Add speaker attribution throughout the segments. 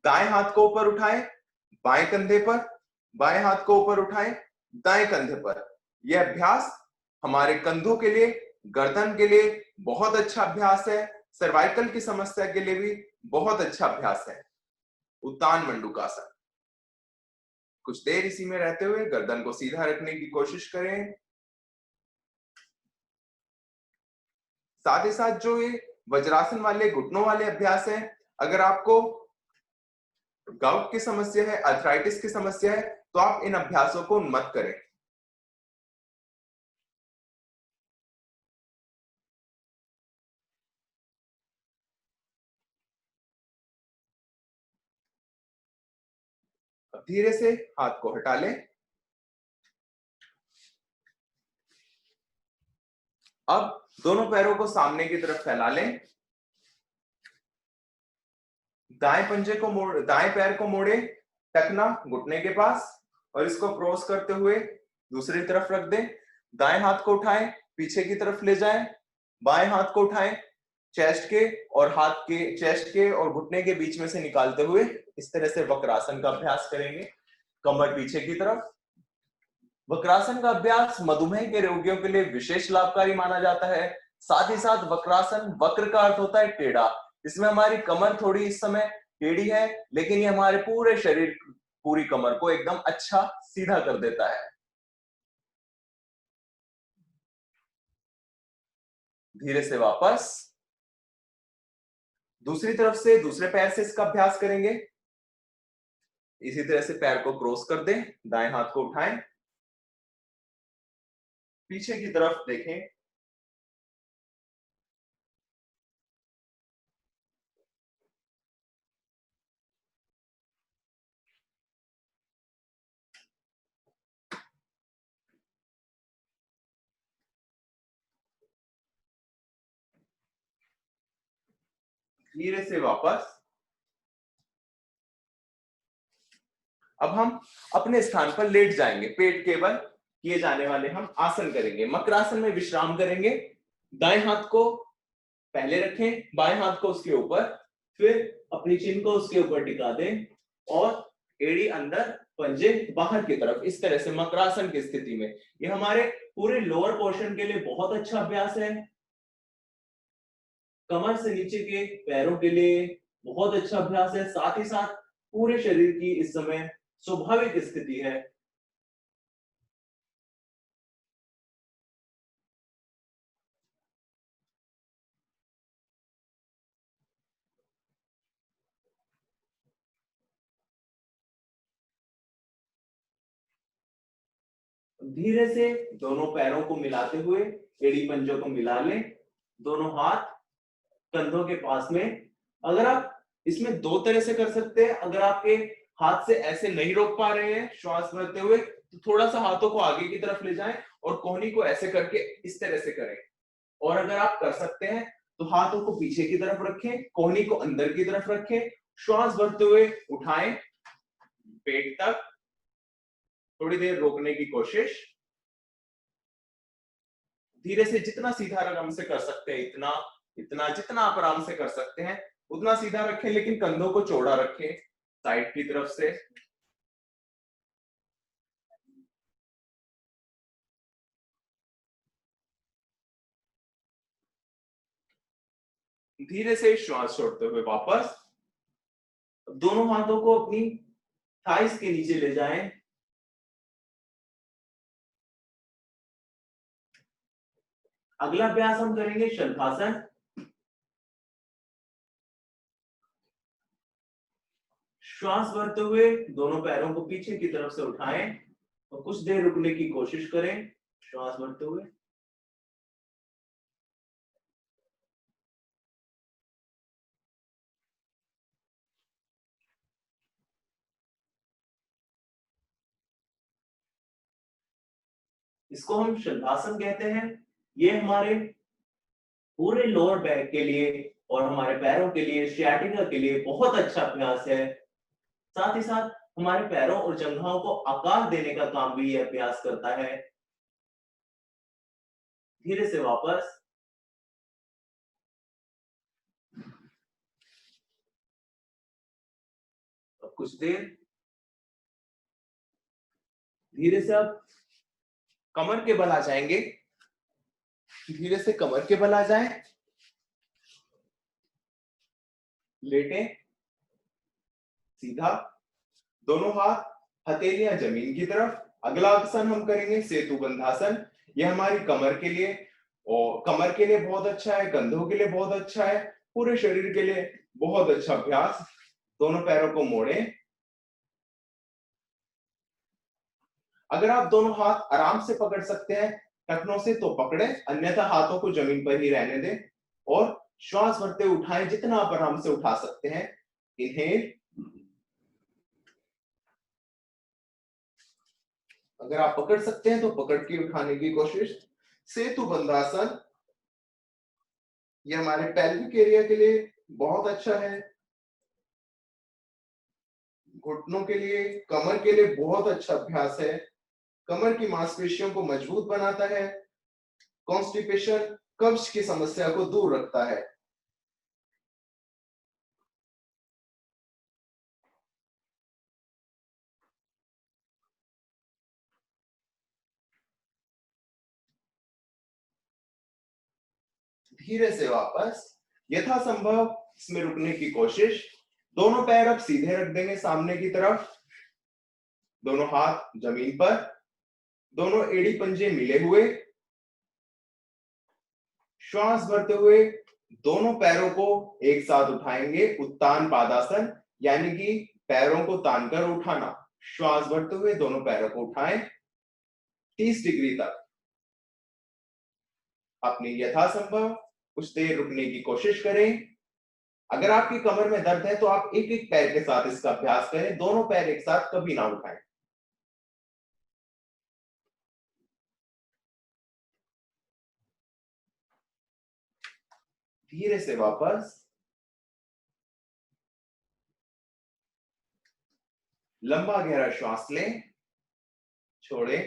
Speaker 1: दाएं हाथ को ऊपर उठाएं बाएं कंधे पर, बाएं हाथ को ऊपर उठाएं दाएं कंधे पर। यह अभ्यास हमारे कंधों के लिए, गर्दन के लिए बहुत अच्छा अभ्यास है। सर्वाइकल की समस्या के लिए भी बहुत अच्छा अभ्यास है। उत्तान मंडूकासन। कुछ देर इसी में रहते हुए गर्दन को सीधा रखने की कोशिश करें। साथ ही साथ जो ये वज्रासन वाले घुटनों वाले अभ्यास हैं, अगर आपको गाउट की समस्या है, अर्थराइटिस की समस्या है, तो आप इन अभ्यासों को मत करें। अब धीरे से हाथ को हटा लें। अब दोनों पैरों को सामने की तरफ फैला लें। दाएं पंजे को मोड़, दाएं पैर को मोड़े टखना घुटने के पास और इसको क्रॉस करते हुए दूसरी तरफ रख दें। दाएं हाथ को उठाएं, पीछे की तरफ ले जाएं। बाएं हाथ को उठाएं, चेस्ट के और चेस्ट के और घुटने के बीच में से निकालते हुए इस तरह से वक्रासन का अभ्यास करेंगे, कमर पीछे की तरफ। वक्रासन का अभ्यास मधुमेह के रोगियों के लिए विशेष लाभकारी माना जाता है। साथ ही साथ वक्रासन, वक्र का अर्थ होता है टेढ़ा। इसमें हमारी कमर थोड़ी इस समय टेढ़ी है, लेकिन ये हमारे पूरे शरीर, पूरी कमर को एकदम अच्छा सीधा कर देता है। धीरे से वापस दूसरी तरफ से दूसरे पैर से इसका अभ्यास करेंगे। इसी तरह से पैर को क्रॉस कर दें, दाएं हाथ को उठाएं, पीछे की तरफ देखें। धीरे से वापस। अब हम अपने स्थान पर लेट जाएंगे, पेट केवल किए जाने वाले हम आसन करेंगे। मकरासन में विश्राम करेंगे। दाएं हाथ को पहले रखें, बाएं हाथ को उसके ऊपर, फिर अपनी चिन को उसके ऊपर टिका दें और एड़ी अंदर, पंजे बाहर की तरफ, इस तरह से मकरासन की स्थिति में। ये हमारे पूरे लोअर पोर्शन के लिए बहुत अच्छा अभ्यास है। कमर से नीचे के पैरों के लिए बहुत अच्छा अभ्यास है। साथ ही साथ पूरे शरीर की इस समय स्वाभाविक स्थिति है। धीरे से दोनों पैरों को मिलाते हुए एड़ी पंजों को मिला लें। दोनों हाथ कंधों के पास में। अगर आप इसमें दो तरह से कर सकते हैं। अगर आपके हाथ से ऐसे नहीं रोक पा रहे हैं श्वास भरते हुए, तो थोड़ा सा हाथों को आगे की तरफ ले जाएं और कोहनी को ऐसे करके इस तरह से करें। और अगर आप कर सकते हैं तो हाथों को पीछे की तरफ रखें, कोहनी को अंदर की तरफ रखें, श्वास भरते हुए उठाएं पेट तक, थोड़ी देर रोकने की कोशिश। धीरे से जितना सीधा आराम से कर सकते हैं, इतना इतना जितना आप आराम से कर सकते हैं उतना सीधा रखें, लेकिन कंधों को चौड़ा रखें साइड की तरफ से। धीरे से श्वास छोड़ते हुए वापस। दोनों हाथों को अपनी थाइस के नीचे ले जाएं। अगला अभ्यास हम करेंगे शल्भासन। श्वास भरते हुए दोनों पैरों को पीछे की तरफ से उठाएं और कुछ देर रुकने की कोशिश करें श्वास भरते हुए। इसको हम शल्भासन कहते हैं। ये हमारे पूरे लोअर बैक के लिए और हमारे पैरों के लिए, सियाटिका के लिए बहुत अच्छा अभ्यास है। साथ ही साथ हमारे पैरों और जंघाओं को आकार देने का काम भी ये अभ्यास करता है। धीरे से वापस। कुछ देर धीरे से अब कमर के बल आ जाएंगे, धीरे से कमर के बल आ जाए, लेटे सीधा, दोनों हाथ हथेलियां जमीन की तरफ। अगला आसन हम करेंगे सेतु बंधासन। यह हमारी कमर के लिए, और कमर के लिए बहुत अच्छा है, कंधों के लिए बहुत अच्छा है, पूरे शरीर के लिए बहुत अच्छा अभ्यास। दोनों पैरों को मोड़े। अगर आप दोनों हाथ आराम से पकड़ सकते हैं टखनों से तो पकड़े, अन्यथा हाथों को जमीन पर ही रहने दें और श्वास भरते उठाएं जितना आप आराम से उठा सकते हैं। इनहेल, अगर आप पकड़ सकते हैं तो पकड़ के उठाने की कोशिश। सेतु बंधासन, ये हमारे पेल्विक एरिया के लिए बहुत अच्छा है, घुटनों के लिए, कमर के लिए बहुत अच्छा अभ्यास है, कमर की मांसपेशियों को मजबूत बनाता है, कॉन्स्टिपेशन कब्ज की समस्या को दूर रखता है। धीरे से वापस यथासंभव इसमें रुकने की कोशिश। दोनों पैर अब सीधे रख देंगे सामने की तरफ, दोनों हाथ जमीन पर, दोनों एड़ी पंजे मिले हुए। श्वास भरते हुए दोनों पैरों को एक साथ उठाएंगे, उत्तान पादासन, यानी कि पैरों को तानकर उठाना। श्वास भरते हुए दोनों पैरों को उठाएं 30 डिग्री तक। अपनी यथासंभव कुछ देर रुकने की कोशिश करें। अगर आपकी कमर में दर्द है तो आप एक एक पैर के साथ इसका अभ्यास करें, दोनों पैर एक साथ कभी ना उठाएं। धीरे से वापस, लंबा गहरा श्वास लें, छोड़े।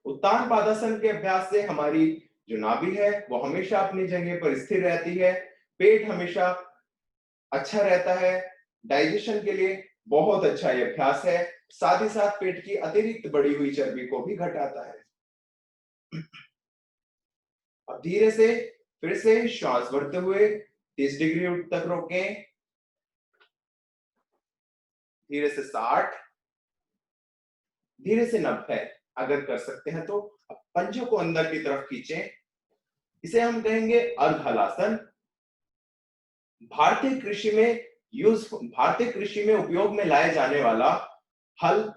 Speaker 1: उत्तान पादासन के अभ्यास से हमारी जो नाभि है वो हमेशा अपनी जगह पर स्थिर रहती है, पेट हमेशा अच्छा रहता है, डाइजेशन के लिए बहुत अच्छा ये अभ्यास है, साथ ही साथ पेट की अतिरिक्त बढ़ी हुई चर्बी को भी घटाता है। अब धीरे से फिर से श्वास भरते हुए 30 डिग्री तक रोकें, धीरे से 60, धीरे से 90। अगर कर सकते हैं तो पंजों को अंदर की तरफ खींचें। इसे हम कहेंगे अर्ध हलासन। भारतीय कृषि में उपयोग में लाए जाने वाला हल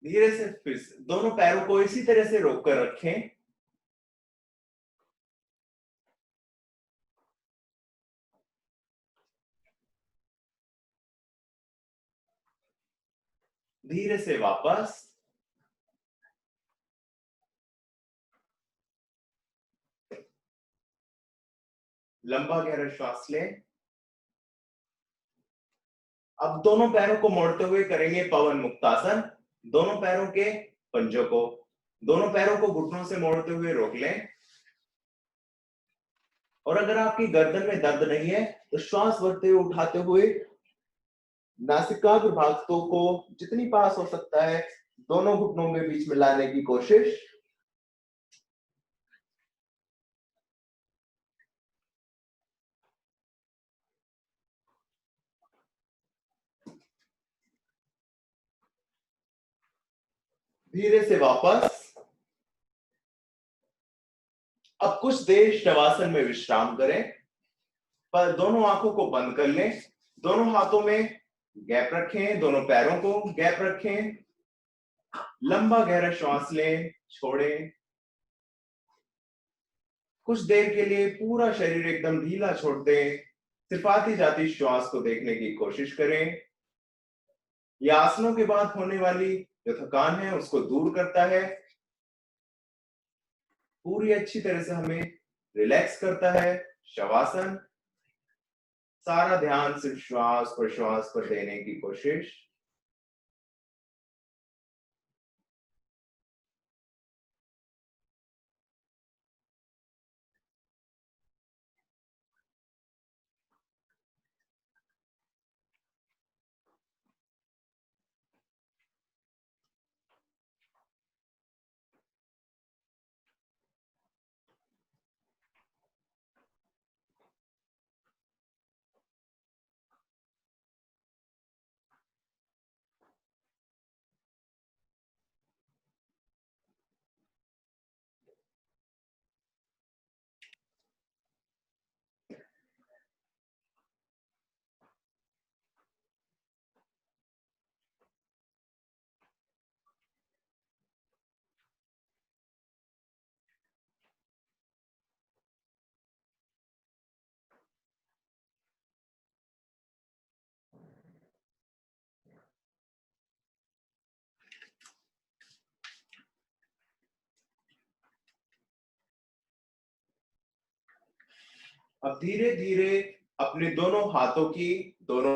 Speaker 1: धीरे से फिर से दोनों पैरों को इसी तरह से रोक कर रखें। धीरे से वापस, लंबा गहरा श्वास लें, अब दोनों पैरों को मोड़ते हुए करेंगे पवन मुक्तासन। दोनों पैरों के पंजों को, दोनों पैरों को घुटनों से मोड़ते हुए रोक लें। और अगर आपकी गर्दन में दर्द नहीं है तो श्वास भरते हुए उठाते हुए नासिकाग्र भागों को जितनी पास हो सकता है दोनों घुटनों के बीच में लाने की कोशिश। धीरे से वापस। अब कुछ देर शवासन में विश्राम करें, पर दोनों आंखों को बंद कर लें। दोनों हाथों में गैप रखें, दोनों पैरों को गैप रखें। लंबा गहरा श्वास लें, छोड़ें। कुछ देर के लिए पूरा शरीर एकदम ढीला छोड़ दें। सिर्फ आती जाती श्वास को देखने की कोशिश करें। यह आसनों के बाद होने वाली जो थकान है उसको दूर करता है, पूरी अच्छी तरह से हमें रिलैक्स करता है। शवासन, सारा ध्यान सिर्फ श्वास प्रश्वास पर देने की कोशिश। अब धीरे धीरे अपने दोनों हाथों की दोनों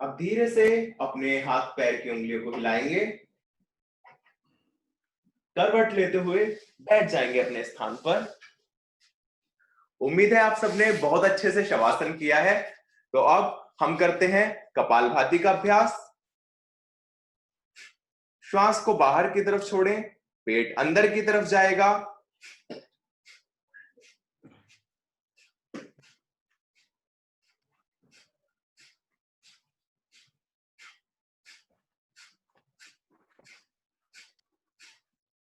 Speaker 1: अब धीरे से अपने हाथ पैर की उंगलियों को हिलाएंगे, करवट लेते हुए बैठ जाएंगे अपने स्थान पर। उम्मीद है आप सबने बहुत अच्छे से शवासन किया है। तो अब हम करते हैं कपालभाति का अभ्यास। श्वास को बाहर की तरफ छोड़ें, पेट अंदर की तरफ जाएगा।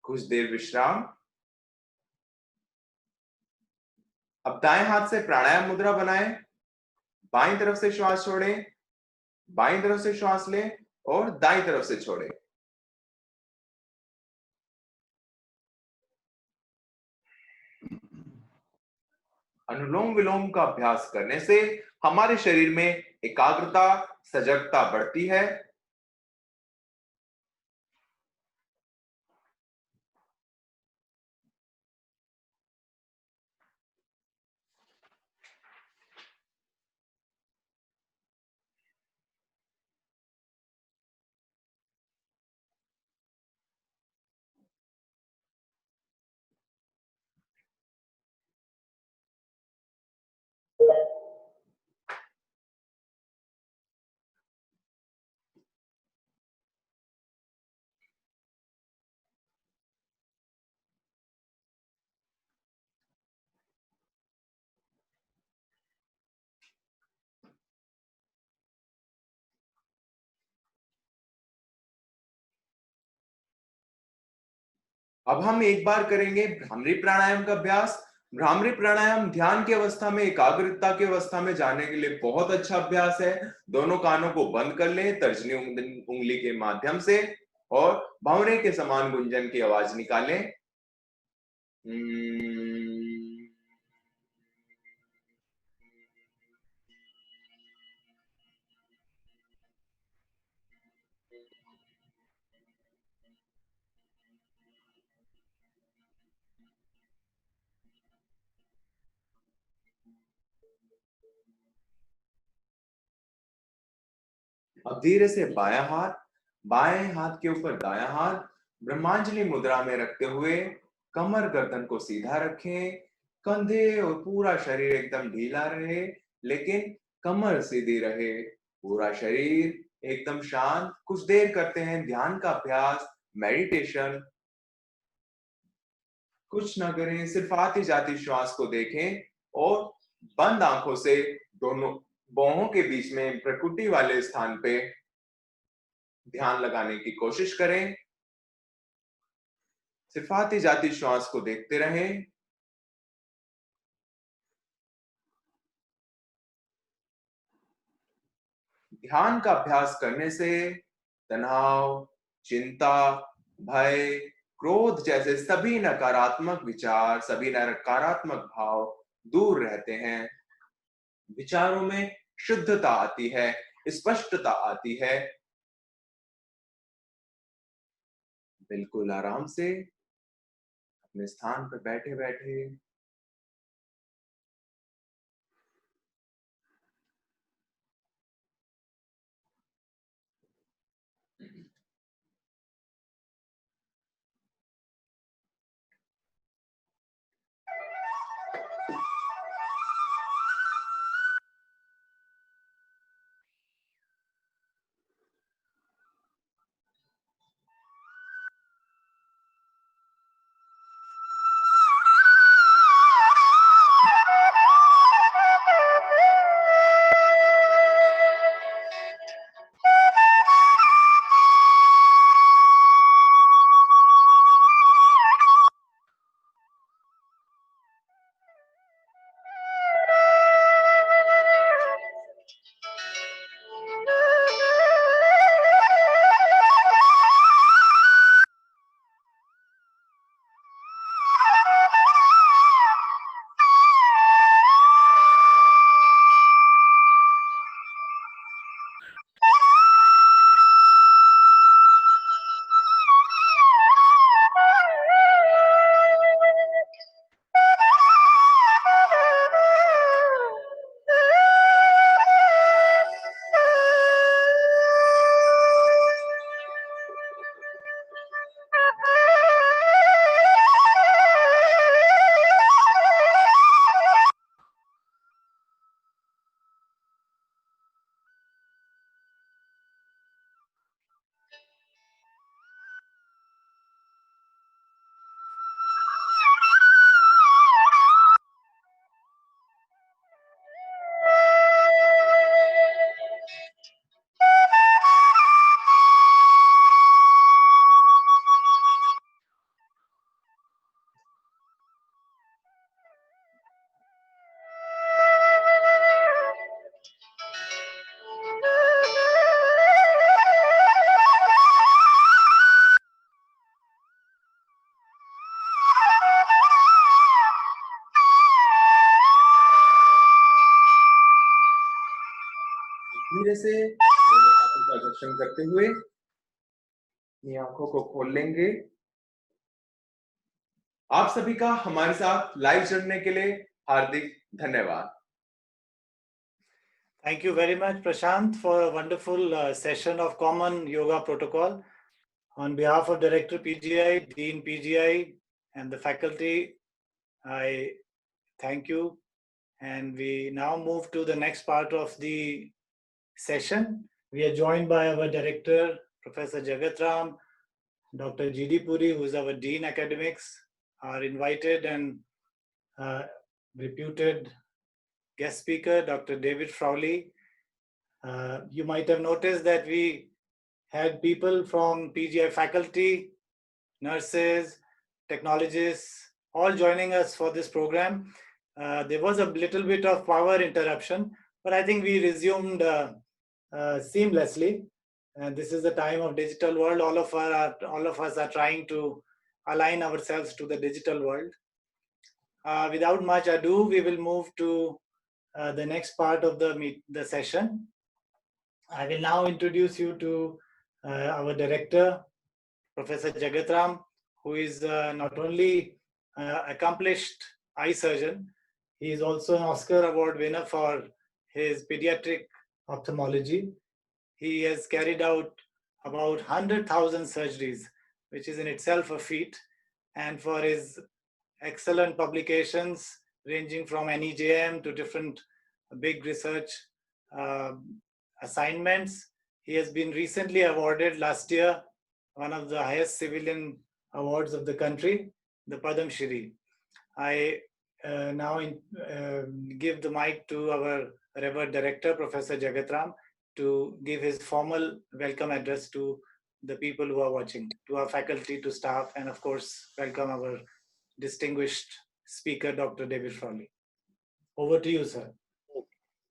Speaker 1: कुछ देर विश्राम। अब दाएं हाथ से प्राणायाम मुद्रा बनाएं, बाईं तरफ से श्वास छोड़ें, बाईं तरफ से श्वास लें और दाईं तरफ से छोड़ें। अनुलोम विलोम का अभ्यास करने से हमारे शरीर में एकाग्रता, सजगता बढ़ती है। अब हम एक बार करेंगे भ्रामरी प्राणायाम का अभ्यास। भ्रामरी प्राणायाम ध्यान की अवस्था में, एकाग्रता की अवस्था में जाने के लिए बहुत अच्छा अभ्यास है। दोनों कानों को बंद कर लें तर्जनी उंगली के माध्यम से और भंवरे के समान गुंजन की आवाज निकालें। अब धीरे से बाएं हाथ के ऊपर दायां हाथ ब्रह्मांजलि मुद्रा में रखते हुए कमर गर्दन को सीधा रखें। कंधे और पूरा शरीर एकदम ढीला रहे, लेकिन कमर सीधी रहे। पूरा शरीर एकदम शांत। कुछ देर करते हैं ध्यान का अभ्यास, मेडिटेशन। कुछ ना करें, सिर्फ आती जाती श्वास को देखें और बंद आंखों से दोनों बाहों के बीच में प्रकृति वाले स्थान पे ध्यान लगाने की कोशिश करें। सिर्फ आती जाती श्वास को देखते रहें। ध्यान का अभ्यास करने से तनाव, चिंता, भय, क्रोध जैसे सभी नकारात्मक विचार, सभी नकारात्मक भाव दूर रहते हैं। विचारों में शुद्धता आती है, स्पष्टता आती है। बिल्कुल आराम से अपने स्थान पर बैठे बैठे धीरे से दोनों हाथों का दर्शन करते हुए अपनी आंखों को खोल लेंगे। आप सभी का हमारे साथ लाइव जुड़ने के लिए हार्दिक धन्यवाद।
Speaker 2: Thank you very much, Prashant, for a wonderful session of common yoga protocol. On behalf of Director PGI, Dean PGI, and the faculty, I thank you. And we now move to the next part of the session. We are joined by our Director, Professor Jagat Ram, Dr. G.D. Puri, who is our Dean Academics, our invited and reputed guest speaker, Dr. David Frowley. You might have noticed that we had people from PGI faculty, nurses, technologists, all joining us for this program. There was a little bit of power interruption, but I think we resumed seamlessly. And this is the time of digital world. All of us are trying to align ourselves to the digital world. Without much ado, we will move to the next part of the session. I will now introduce you to our director, Professor Jagat Ram, who is not only accomplished eye surgeon, he is also an Oscar Award winner for his pediatric ophthalmology. He has carried out about 100,000 surgeries, which is in itself a feat, and for his excellent publications ranging from NEJM to different big research assignments. He has been recently awarded last year one of the highest civilian awards of the country, the Padam Shri. I now give the mic to our revered director, Professor Jagat Ram, to give his formal welcome address to the people who are watching, to our faculty, to staff, and of course, welcome our distinguished speaker, Dr. David Frowley. Over to you, sir.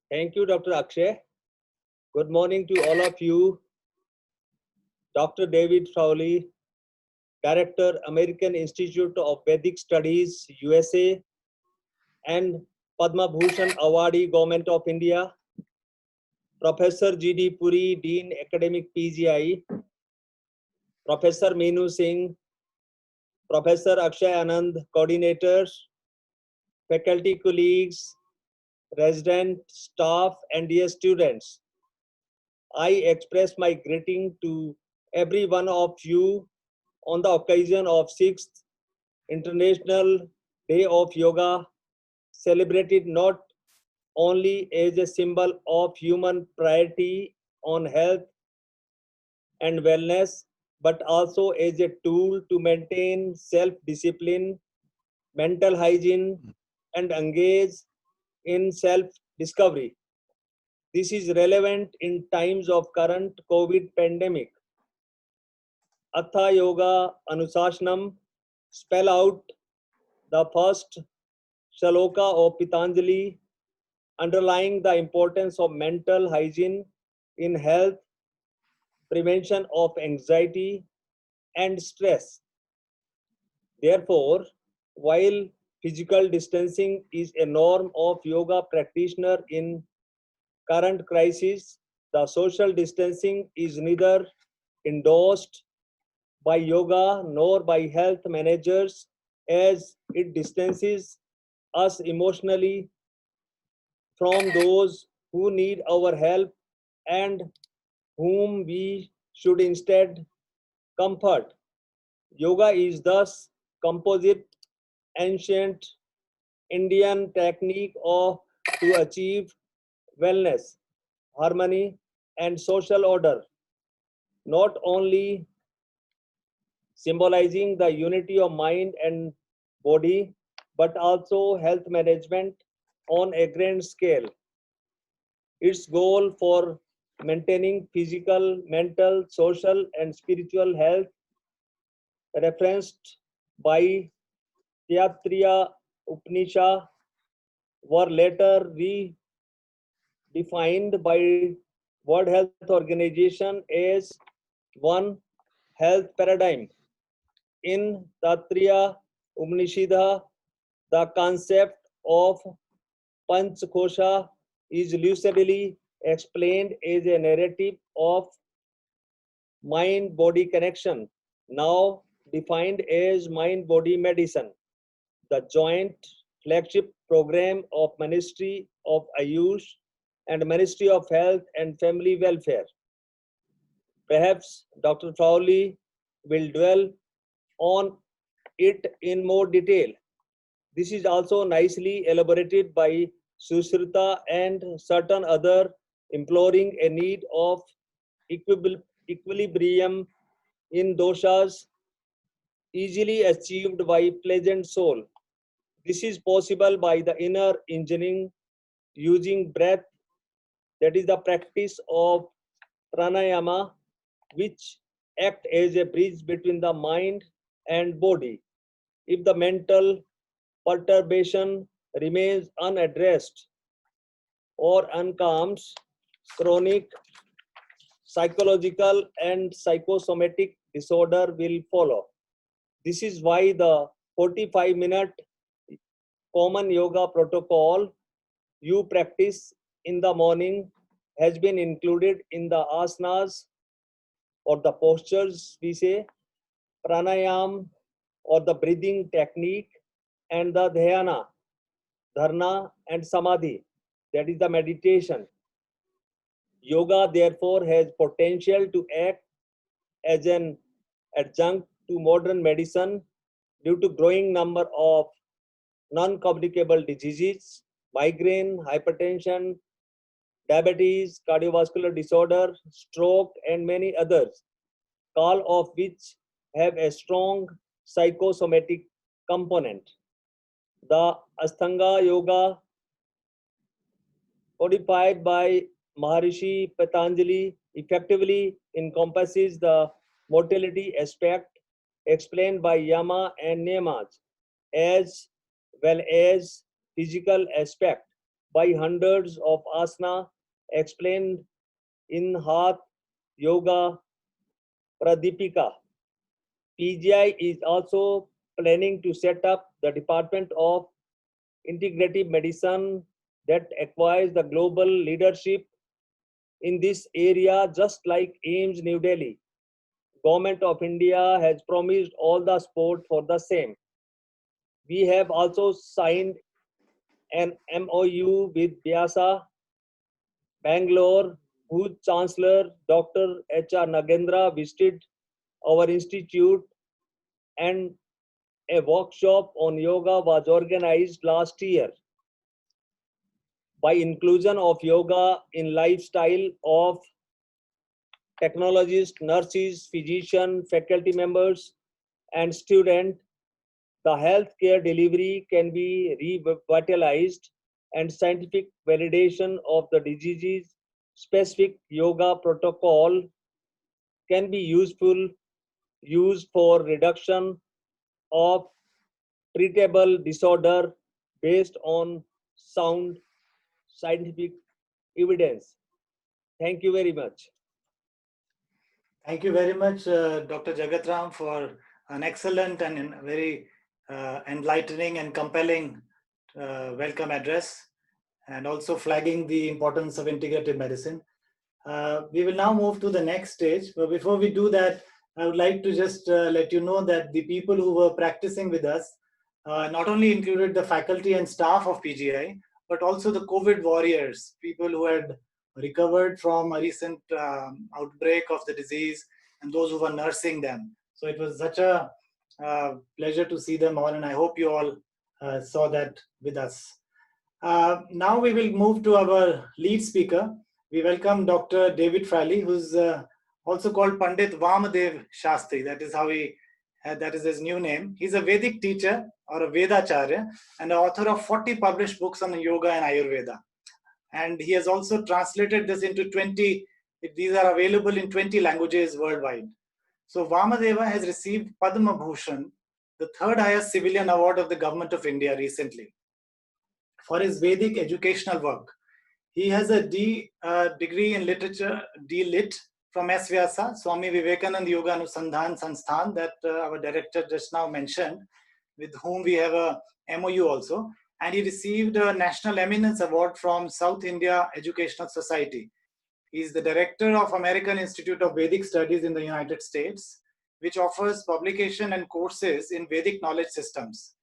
Speaker 3: Thank you, Dr. Akshay. Good morning to all of you. Dr. David Frowley, Director, American Institute of Vedic Studies, USA, and Padma Bhushan Awardee, Government of India. Professor G.D. Puri, Dean Academic PGI. Professor Meenu Singh, Professor Akshay Anand, Coordinators, faculty colleagues, resident, staff, and dear students. I express my greeting to every one of you on the occasion of 6th International Day of Yoga, celebrated not only as a symbol of human priority on health and wellness, but also as a tool to maintain self-discipline, mental hygiene, and engage in self-discovery. This is relevant in times of current COVID pandemic. Atha Yoga Anusashanam spell out the first shloka of Patanjali, underlying the importance of mental hygiene in health, prevention of anxiety and stress. Therefore, while physical distancing is a norm of yoga practitioner in current crisis, the social distancing is neither endorsed by yoga nor by health managers, as it distances us emotionally from those who need our help and whom we should instead comfort. Yoga is thus composite ancient Indian technique to achieve wellness, harmony, and social order, not only symbolizing the unity of mind and body, but also health management on a grand scale. Its goal for maintaining physical, mental, social, and spiritual health, referenced by Taittiriya Upanishad, were later redefined by World Health Organization as one health paradigm. In Taittiriya Upanishad, the concept of Panchakosha is lucidly explained as a narrative of mind-body connection, now defined as mind-body medicine, the joint flagship program of Ministry of Ayush and Ministry of Health and Family Welfare. Perhaps Dr. Frawley will dwell on it in more detail. This is also nicely elaborated by Sushrita and certain other, imploring a need of equilibrium in doshas easily achieved by pleasant soul. This is possible by the inner engineering using breath, that is the practice of pranayama, which act as a bridge between the mind and body. If the mental perturbation remains unaddressed or uncalms, chronic psychological and psychosomatic disorder will follow. This is why the 45-minute common yoga protocol you practice in the morning has been included in the asanas or the postures, we say, pranayam or the breathing technique, and the dhyana, dharna and samadhi, that is the meditation. Yoga therefore has potential to act as an adjunct to modern medicine due to growing number of non-communicable diseases, migraine, hypertension, diabetes, cardiovascular disorder, stroke, and many others, all of which have a strong psychosomatic component. The Ashtanga Yoga, codified by Maharishi Patanjali, effectively encompasses the mortality aspect explained by Yama and Niyamas, as well as physical aspect by hundreds of asana explained in Hatha Yoga Pradipika. PGI is also planning to set up the Department of Integrative Medicine that acquires the global leadership in this area, just like AIIMS New Delhi. Government of India has promised all the support for the same. We have also signed an MOU with Vyasa, Bangalore, whose Chancellor Dr. H.R. Nagendra visited our institute, and a workshop on yoga was organized last year. By inclusion of yoga in lifestyle of technologists, nurses, physicians, faculty members, and students, the healthcare delivery can be revitalized and scientific validation of the disease specific yoga protocol can be used for reduction of treatable disorder based on sound scientific evidence. Thank you very much.
Speaker 2: Thank you very much, Dr. Jagatram, for an excellent and very enlightening and compelling welcome address, and also flagging the importance of integrative medicine. We will now move to the next stage, but before we do that, I would like to just let you know that the people who were practicing with us not only included the faculty and staff of PGI, but also the COVID warriors, people who had recovered from a recent outbreak of the disease, and those who were nursing them. So it was such a pleasure to see them all, and I hope you all saw that with us. Now we will move to our lead speaker. We welcome Dr. David Frawley, who's also called Pandit Vamadev Shastri. That is how that is his new name. He's a Vedic teacher or a Vedacharya and the author of 40 published books on yoga and Ayurveda. And he has also translated this into 20, these are available in 20 languages worldwide. So Vamadeva has received Padma Bhushan, the third highest civilian award of the government of India recently, for his Vedic educational work. He has a degree in literature, D.Lit, from S. Vyasa, Swami Vivekananda Yoga Anusandhan Sansthan, that our director just now mentioned, with whom we have a MOU also. and he received a National Eminence Award from South India Educational Society. He is the director of American Institute of Vedic Studies in the United States, which offers publication and courses in Vedic knowledge systems.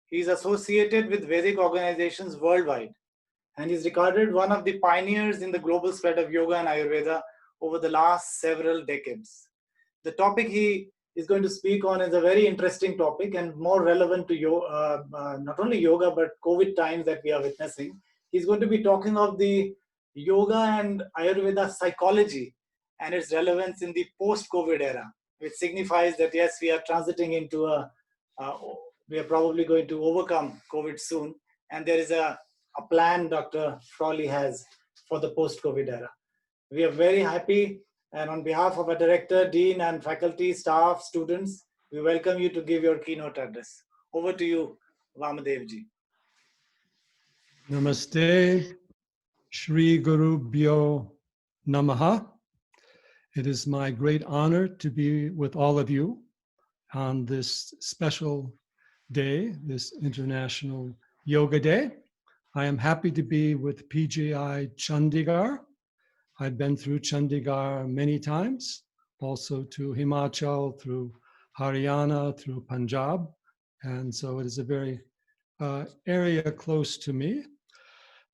Speaker 2: He is associated with Vedic organizations worldwide, and is regarded one of the pioneers in the global spread of yoga and Ayurveda over the last several decades. The topic he is going to speak on is a very interesting topic and more relevant to not only yoga, but COVID times that we are witnessing. He's going to be talking of the yoga and Ayurveda psychology and its relevance in the post-COVID era, which signifies that yes, we are transiting into we are probably going to overcome COVID soon. And there is a plan Dr. Frawley has for the post-COVID era. We are very happy, and on behalf of our director, dean, and faculty, staff, students, we welcome you to give your keynote address. Over to you, Vamadevji.
Speaker 4: Namaste, Shri Guru Bhyo Namaha. It is my great honor to be with all of you on this special day, this International Yoga Day. I am happy to be with PGI Chandigarh. I've been through Chandigarh many times, also to Himachal, through Haryana, through Punjab. And so it is a very area close to me.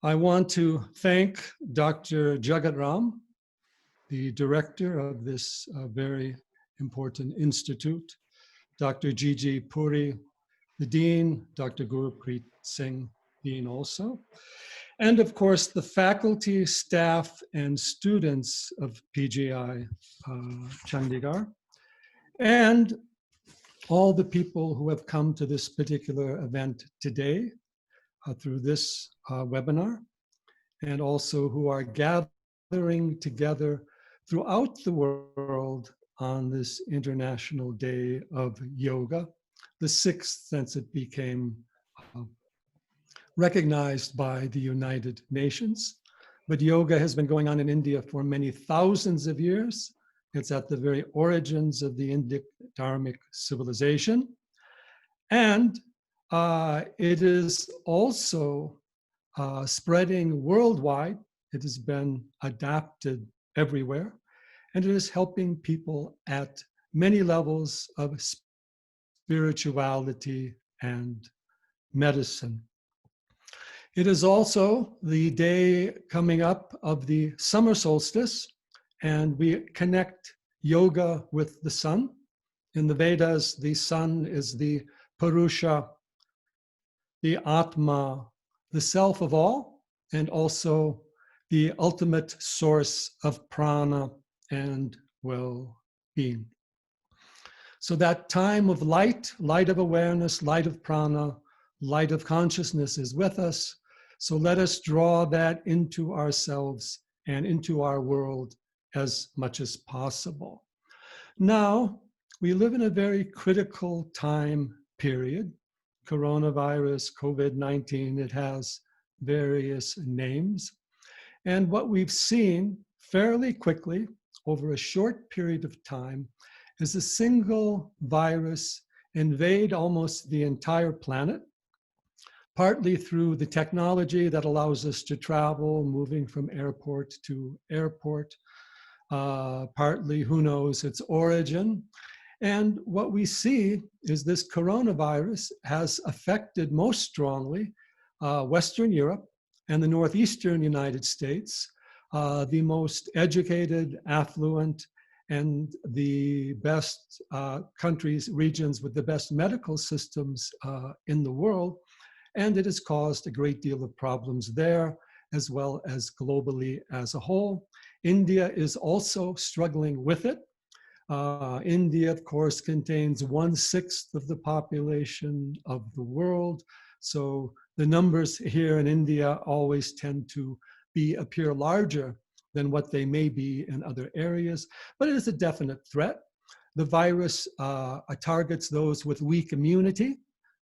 Speaker 4: I want to thank Dr. Jagat Ram, the director of this very important institute, Dr. Gigi Puri, the dean, Dr. Gurpreet Singh, dean also, and of course the faculty, staff, and students of PGI Chandigarh, and all the people who have come to this particular event today through this webinar, and also who are gathering together throughout the world on this International Day of Yoga, the 6th since it became recognized by the United Nations. But yoga has been going on in India for many thousands of years. It's at the very origins of the Indic Dharmic civilization. And it is also spreading worldwide. It has been adapted everywhere. And it is helping people at many levels of spirituality and medicine. It is also the day coming up of the summer solstice, and we connect yoga with the sun. In the Vedas, the sun is the Purusha, the Atma, the self of all, and also the ultimate source of prana and well-being. So that time of light, light of awareness, light of prana, light of consciousness is with us. So let us draw that into ourselves and into our world as much as possible. Now, we live in a very critical time period. Coronavirus, COVID-19, it has various names. And what we've seen fairly quickly over a short period of time is a single virus invade almost the entire planet, partly through the technology that allows us to travel, moving from airport to airport, partly, who knows, its origin. And what we see is this coronavirus has affected most strongly Western Europe and the Northeastern United States, the most educated, affluent, and the best countries, regions with the best medical systems in the world. And it has caused a great deal of problems there, as well as globally as a whole. India is also struggling with it. India, of course, contains 1/6 of the population of the world. So the numbers here in India always tend to appear larger than what they may be in other areas, but it is a definite threat. The virus targets those with weak immunity,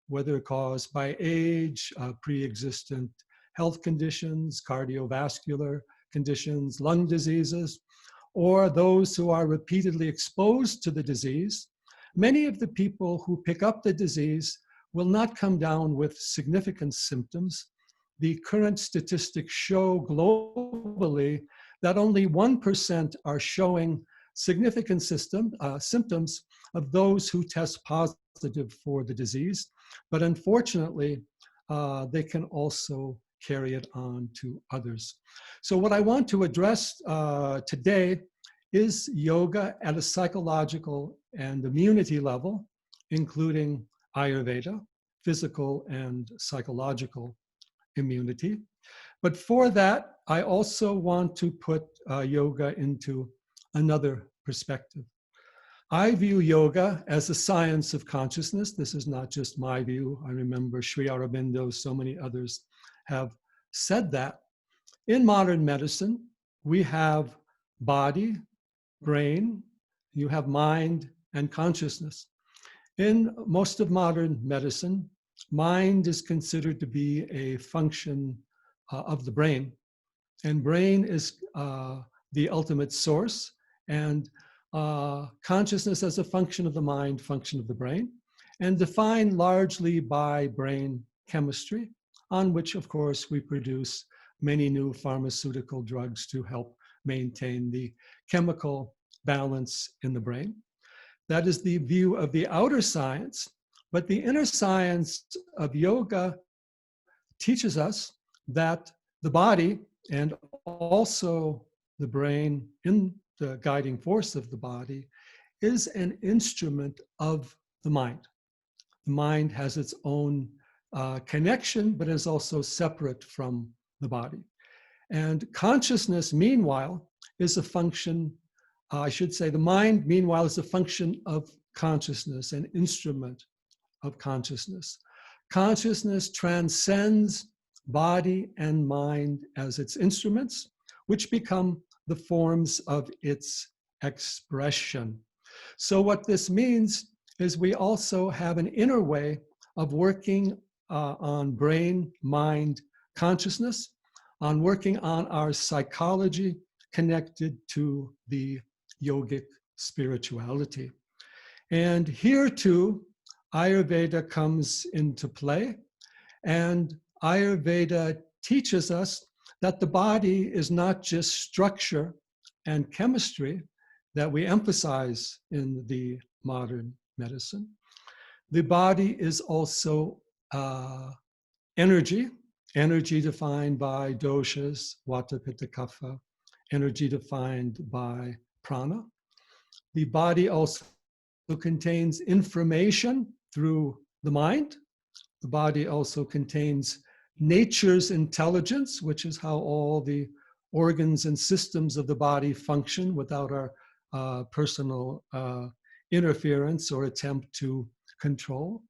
Speaker 4: whether caused by age, pre-existent health conditions, cardiovascular conditions, lung diseases, or those who are repeatedly exposed to the disease. Many of the people who pick up the disease will not come down with significant symptoms. The current statistics show globally that only 1% are showing significant symptoms of those who test positive for the disease. But unfortunately, they can also carry it on to others. So what I want to address today is yoga at a psychological and immunity level, including Ayurveda, physical and psychological immunity. But for that, I also want to put yoga into another perspective. I view yoga as a science of consciousness. This is not just my view. I remember Sri Aurobindo, so many others have said that. In modern medicine, we have body, brain, you have mind and consciousness. In most of modern medicine, mind is considered to be a function of the brain, and brain is the ultimate source, and consciousness as a function of the mind, function of the brain, and defined largely by brain chemistry, on which, of course, we produce many new pharmaceutical drugs to help maintain the chemical balance in the brain. That is the view of the outer science, but the inner science of yoga teaches us that the body and also the brain, in the guiding force of the body, is an instrument of the mind. The mind has its own connection, but is also separate from the body. And consciousness, meanwhile, is a function, I should say, the mind, meanwhile, is a function of consciousness, an instrument of consciousness. Consciousness transcends body and mind as its instruments, which become the forms of its expression. So what this means is we also have an inner way of working on brain, mind, consciousness, on working on our psychology connected to the yogic spirituality. And here too, Ayurveda comes into play, and Ayurveda teaches us that the body is not just structure and chemistry that we emphasize in the modern medicine. The body is also energy, energy defined by doshas, vata, pitta, kapha, energy defined by prana. The body also contains information through the mind. The body also contains nature's intelligence, which is how all the organs and systems of the body function without our personal interference or attempt to control.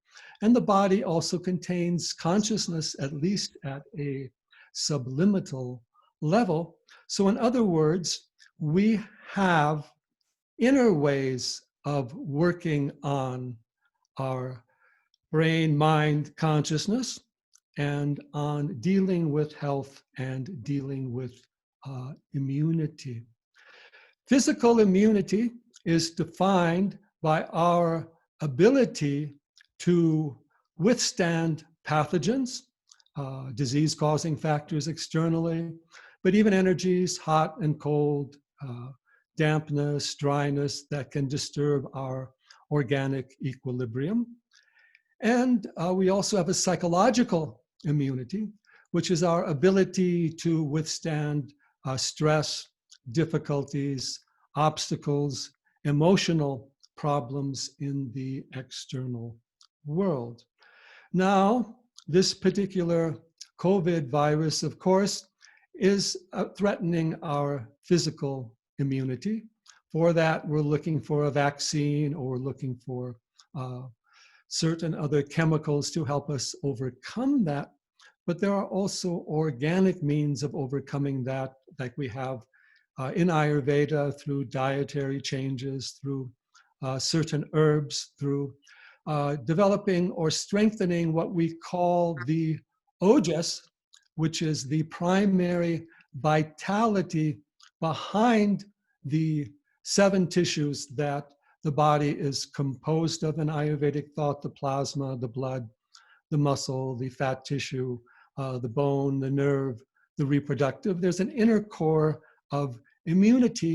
Speaker 4: And the body also contains consciousness, at least at a subliminal level. So in other words, we have inner ways of working on our brain, mind, consciousness, and on dealing with health and dealing with immunity. Physical immunity is defined by our ability to withstand pathogens, disease-causing factors externally, but even energies, hot and cold, dampness, dryness that can disturb our organic equilibrium. And we also have a psychological immunity, which is our ability to withstand stress, difficulties, obstacles, emotional problems in the external world. Now, this particular COVID virus, of course, is threatening our physical immunity. For that, we're looking for a vaccine, or we're looking for certain other chemicals to help us overcome that. But there are also organic means of overcoming that, like we have in Ayurveda, through dietary changes, through certain herbs, through developing or strengthening what we call the ojas, which is the primary vitality behind the 7 tissues that the body is composed of in Ayurvedic thought: the plasma, the blood, the muscle, the fat tissue, the bone, the nerve, the reproductive. There's an inner core of immunity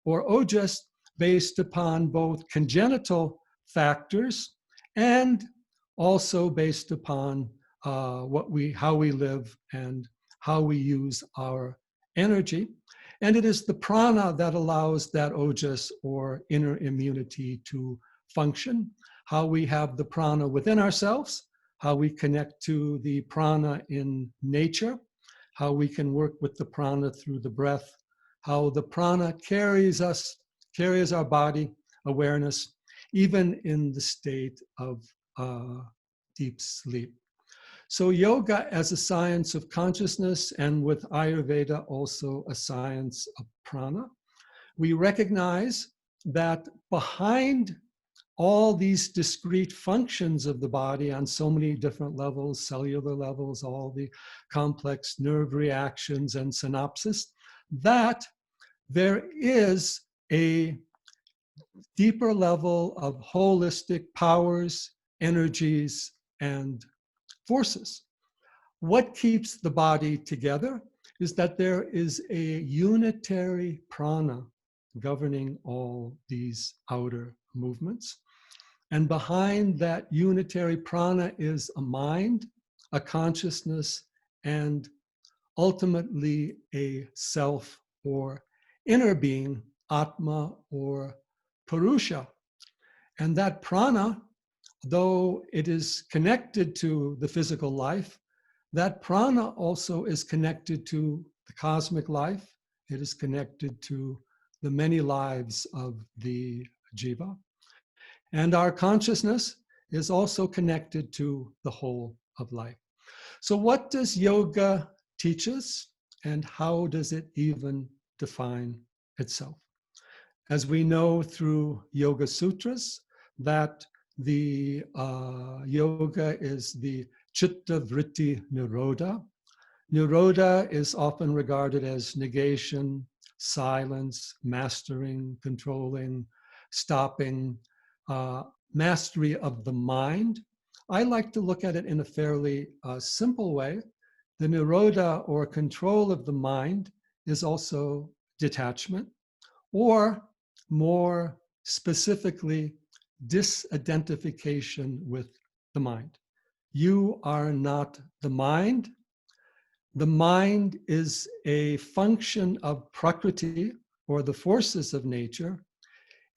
Speaker 4: or ojas based upon both congenital factors and also based upon how we live and how we use our energy. And it is the prana that allows that ojas or inner immunity to function. How we have the prana within ourselves, how we connect to the prana in nature, how we can work with the prana through the breath, how the prana carries our body awareness, even in the state of deep sleep. So yoga as a science of consciousness, and with Ayurveda also a science of prana. We recognize that behind all these discrete functions of the body on so many different levels, cellular levels, all the complex nerve reactions and synapses, that there is a deeper level of holistic powers, energies, and forces. What keeps the body together is that there is a unitary prana governing all these outer movements. And behind that unitary prana is a mind, a consciousness, and ultimately a self or inner being, Atma or Purusha. And that prana, though it is connected to the physical life, that prana also is connected to the cosmic life. It is connected to the many lives of the jiva. And our consciousness is also connected to the whole of life. So what does yoga teach us, and how does it even define itself? As we know through Yoga Sutras, that the yoga is the Chitta Vritti Nirodha. Nirodha is often regarded as negation, silence, mastering, controlling, stopping, mastery of the mind. I like to look at it in a fairly simple way. The Nirodha, or control of the mind, is also detachment, or more specifically, disidentification with the mind. You are not the mind. The mind is a function of Prakriti, or the forces of nature.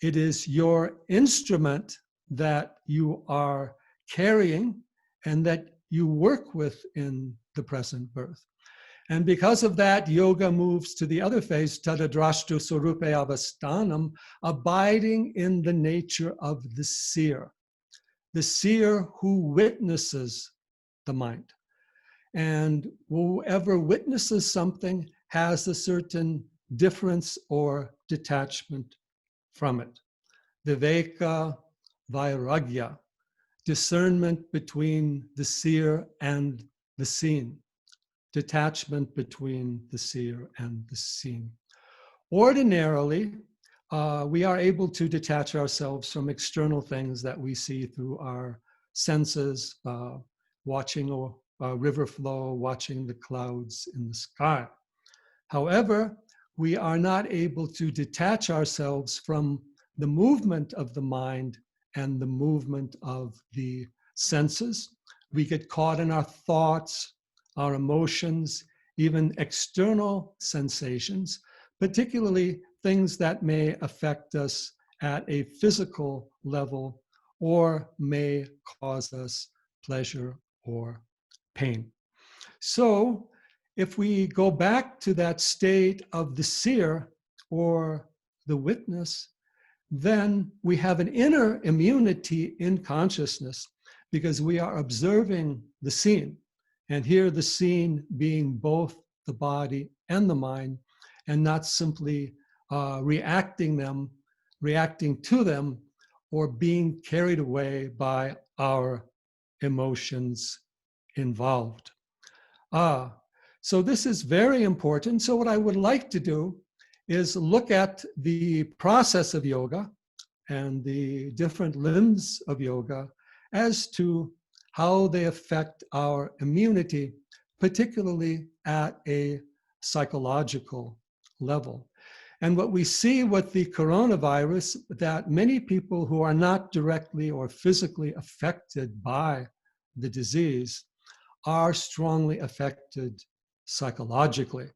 Speaker 4: It is your instrument that you are carrying and that you work with in the present birth. And because of that, yoga moves to the other phase, tadadrashtu sarupe avastanam, abiding in the nature of the seer who witnesses the mind. And whoever witnesses something has a certain difference or detachment from it. Viveka, vairagya, discernment between the seer and the seen. Detachment between the seer and the seen. Ordinarily, we are able to detach ourselves from external things that we see through our senses, watching a river flow, watching the clouds in the sky. However, we are not able to detach ourselves from the movement of the mind and the movement of the senses. We get caught in our thoughts, our emotions, even external sensations, particularly things that may affect us at a physical level or may cause us pleasure or pain. So if we go back to that state of the seer or the witness, then we have an inner immunity in consciousness because we are observing the scene. And here the scene being both the body and the mind, and not simply reacting to them, or being carried away by our emotions involved. So this is very important. So what I would like to do is look at the process of yoga and the different limbs of yoga as to how they affect our immunity, particularly at a psychological level. And what we see with the coronavirus, that many people who are not directly or physically affected by the disease are strongly affected psychologically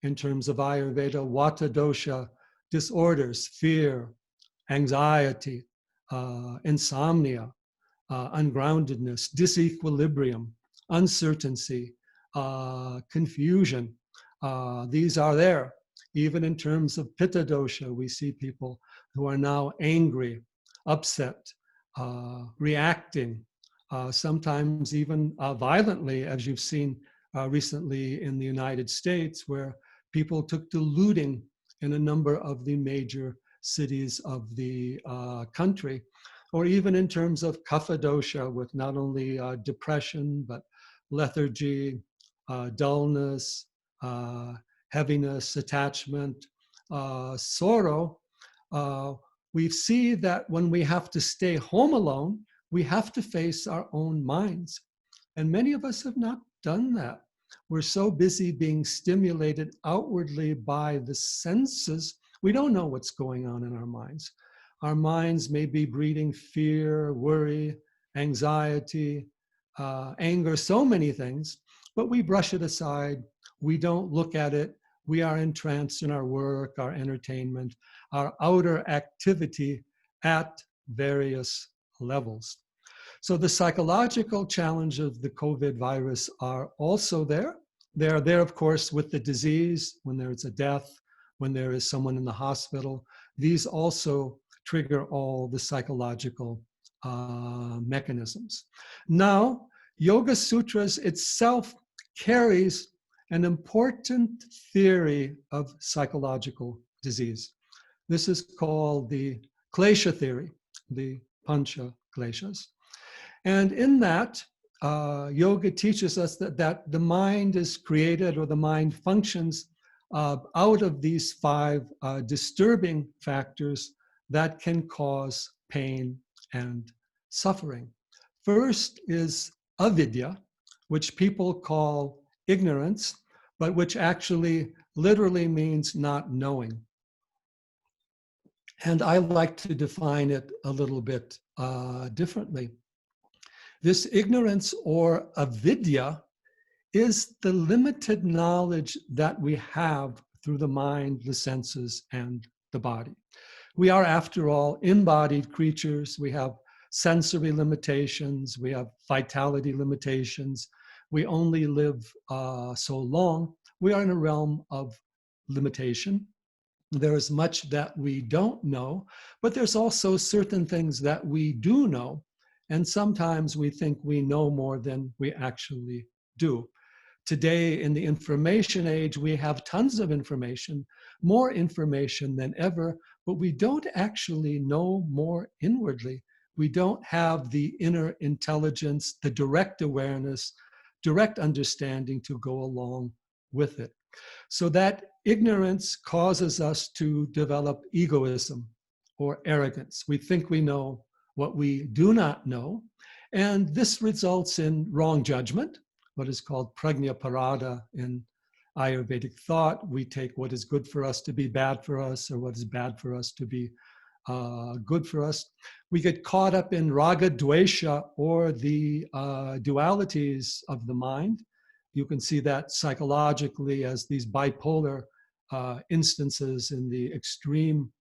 Speaker 4: in terms of Ayurveda, Vata dosha disorders, fear, anxiety, insomnia, ungroundedness, disequilibrium, uncertainty, confusion. These are there. Even in terms of Pitta dosha, we see people who are now angry, upset, reacting, sometimes even violently, as you've seen recently in the United States, where people took to looting in a number of the major cities of the country, or even in terms of Kapha dosha, with not only depression, but lethargy, dullness, heaviness, attachment, sorrow. We see that when we have to stay home alone, we have to face our own minds. And many of us have not done that. We're so busy being stimulated outwardly by the senses, we don't know what's going on in our minds. Our minds may be breeding fear, worry, anxiety, anger, so many things, but we brush it aside. We don't look at it. We are entranced in our work, our entertainment, our outer activity at various levels. So the psychological challenge of the COVID virus are also there. They are there, of course, with the disease, when there is a death, when there is someone in the hospital. These also trigger all the psychological mechanisms. Now, Yoga Sutras itself carries an important theory of psychological disease. This is called the Klesha theory, the Pancha Kleshas. And in that, yoga teaches us that the mind is created, or the mind functions out of these 5 disturbing factors that can cause pain and suffering. First is avidya, which people call ignorance, but which actually literally means not knowing. And I like to define it a little bit differently. This ignorance, or avidya, is the limited knowledge that we have through the mind, the senses, and the body. We are, after all, embodied creatures. We have sensory limitations. We have vitality limitations. We only live so long. We are in a realm of limitation. There is much that we don't know, but there's also certain things that we do know. And sometimes we think we know more than we actually do. Today, in the information age, we have tons of information, more information than ever, but we don't actually know more inwardly. We don't have the inner intelligence, the direct awareness, direct understanding to go along with it. So that ignorance causes us to develop egoism or arrogance. We think we know what we do not know, and this results in wrong judgment, what is called prajnaparada in Ayurvedic thought. We take what is good for us to be bad for us, or what is bad for us to be good for us. We get caught up in raga dvesha, or the dualities of the mind. You can see that psychologically as these bipolar instances in the extreme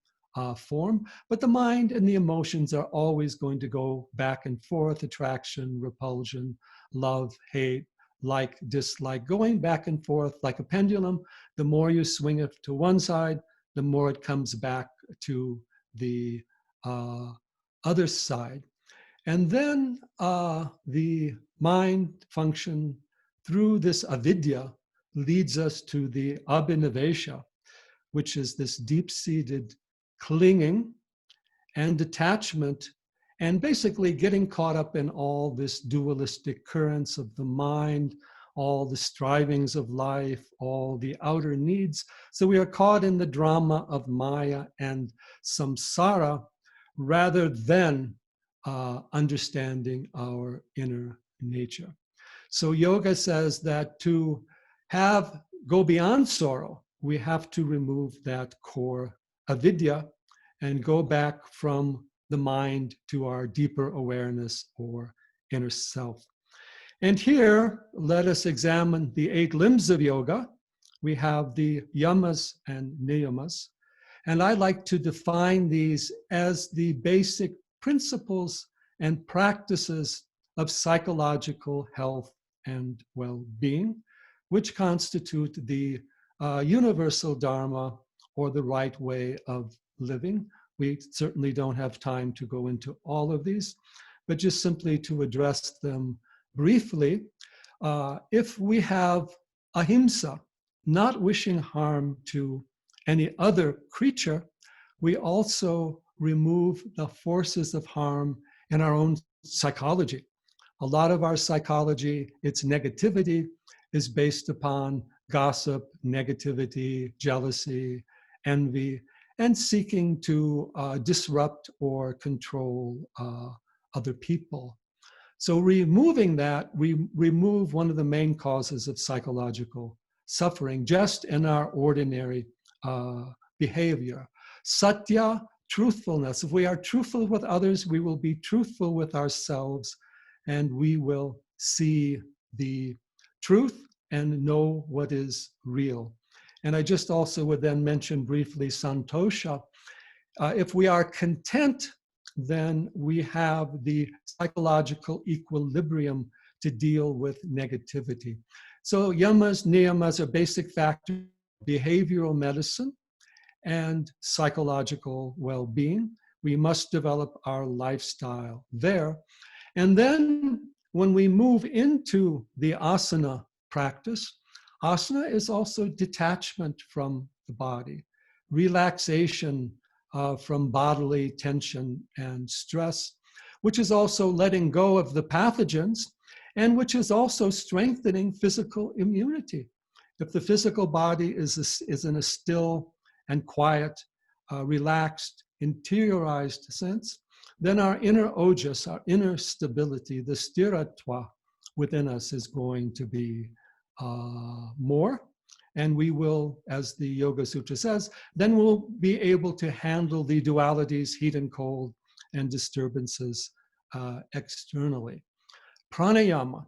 Speaker 4: form. But the mind and the emotions are always going to go back and forth: attraction, repulsion, love, hate, like, dislike, going back and forth like a pendulum. The more you swing it to one side, the more it comes back to the other side. And then the mind function through this avidya leads us to the abhinivesha, which is this deep-seated clinging and attachment, and basically getting caught up in all this dualistic currents of the mind, all the strivings of life, all the outer needs. So we are caught in the drama of Maya and samsara, rather than understanding our inner nature. So yoga says that to go beyond sorrow, we have to remove that core avidya and go back from the mind to our deeper awareness or inner self. And here, let us examine the 8 limbs of yoga. We have the yamas and niyamas. And I like to define these as the basic principles and practices of psychological health and well-being, which constitute the universal dharma, or the right way of living. We certainly don't have time to go into all of these, but just simply to address them briefly. If we have ahimsa, not wishing harm to any other creature, we also remove the forces of harm in our own psychology. A lot of our psychology, its negativity, is based upon gossip, negativity, jealousy, envy, and seeking to disrupt or control other people. So removing that, we remove one of the main causes of psychological suffering just in our ordinary behavior. Satya, truthfulness. If we are truthful with others, we will be truthful with ourselves, and we will see the truth and know what is real. And I just also would then mention briefly santosha. If we are content, then we have the psychological equilibrium to deal with negativity. So yamas, niyamas are basic factors of behavioral medicine and psychological well-being. We must develop our lifestyle there. And then when we move into the asana practice, asana is also detachment from the body, relaxation from bodily tension and stress, which is also letting go of the pathogens, and which is also strengthening physical immunity. If the physical body is in a still and quiet, relaxed, interiorized sense, then our inner ojas, our inner stability, the sthiratva within us is going to be more. And we will, as the Yoga Sutra says, then we'll be able to handle the dualities, heat and cold, and disturbances externally. Pranayama.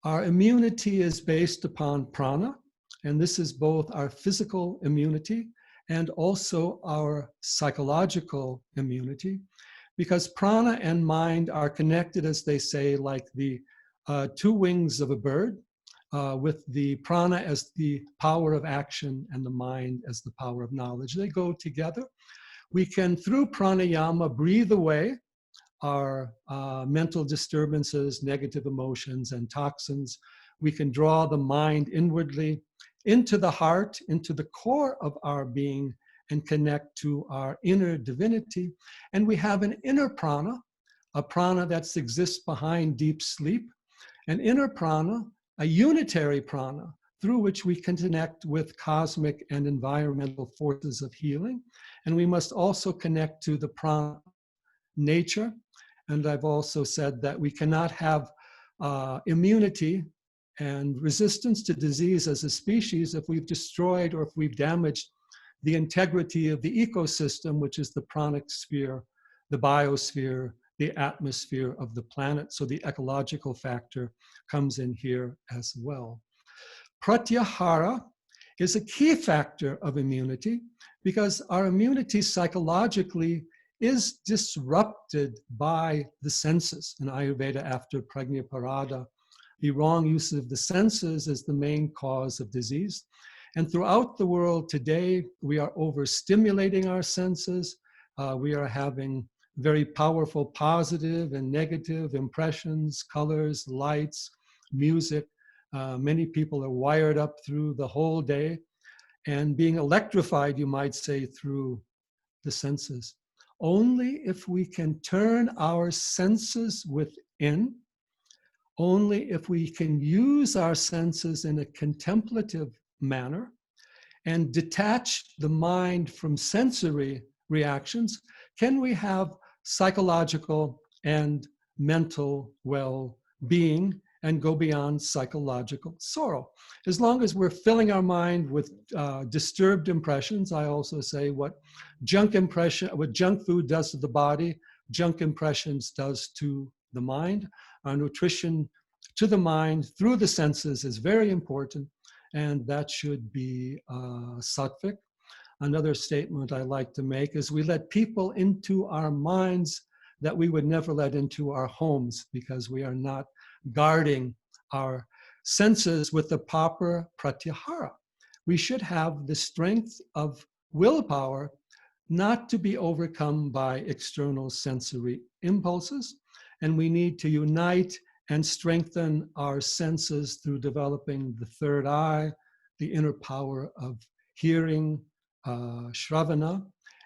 Speaker 4: Our immunity is based upon prana, and this is both our physical immunity and also our psychological immunity, because prana and mind are connected, as they say, like the 2 wings of a bird, with the prana as the power of action and the mind as the power of knowledge. They go together. We can, through pranayama, breathe away our mental disturbances, negative emotions, and toxins. We can draw the mind inwardly into the heart, into the core of our being, and connect to our inner divinity. And we have an inner prana, a prana that exists behind deep sleep, an inner prana, a unitary prana, through which we can connect with cosmic and environmental forces of healing. And we must also connect to the prana nature. And I've also said that we cannot have immunity and resistance to disease as a species if we've destroyed or if we've damaged the integrity of the ecosystem, which is the pranic sphere, the biosphere, the atmosphere of the planet. So the ecological factor comes in here as well. Pratyahara is a key factor of immunity because our immunity psychologically is disrupted by the senses. In Ayurveda, after Prajnaparada, the wrong use of the senses is the main cause of disease. And throughout the world today, we are overstimulating our senses. We are having very powerful positive and negative impressions, colors, lights, music. Many people are wired up through the whole day and being electrified, you might say, through the senses. Only if we can turn our senses within, only if we can use our senses in a contemplative manner and detach the mind from sensory reactions, can we have psychological and mental well being and go beyond psychological sorrow. As long as we're filling our mind with disturbed impressions, I also say what junk food does to the body, junk impressions does to the mind. Our nutrition to the mind through the senses is very important, and that should be sattvic. Another statement I like to make is we let people into our minds that we would never let into our homes because we are not guarding our senses with the proper pratyahara. We should have the strength of willpower not to be overcome by external sensory impulses, and we need to unite and strengthen our senses through developing the third eye, the inner power of hearing, shravana,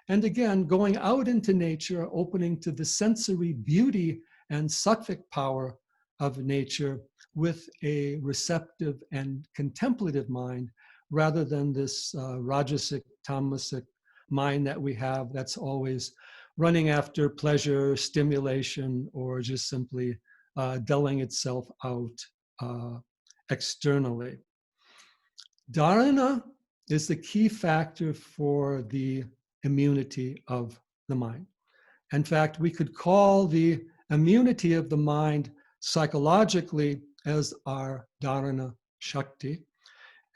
Speaker 4: and again, going out into nature, opening to the sensory beauty and sattvic power of nature with a receptive and contemplative mind, rather than this rajasic, tamasic mind that we have that's always running after pleasure, stimulation, or just simply dulling itself out externally. Dharana is the key factor for the immunity of the mind. In fact, we could call the immunity of the mind psychologically as our dharana shakti.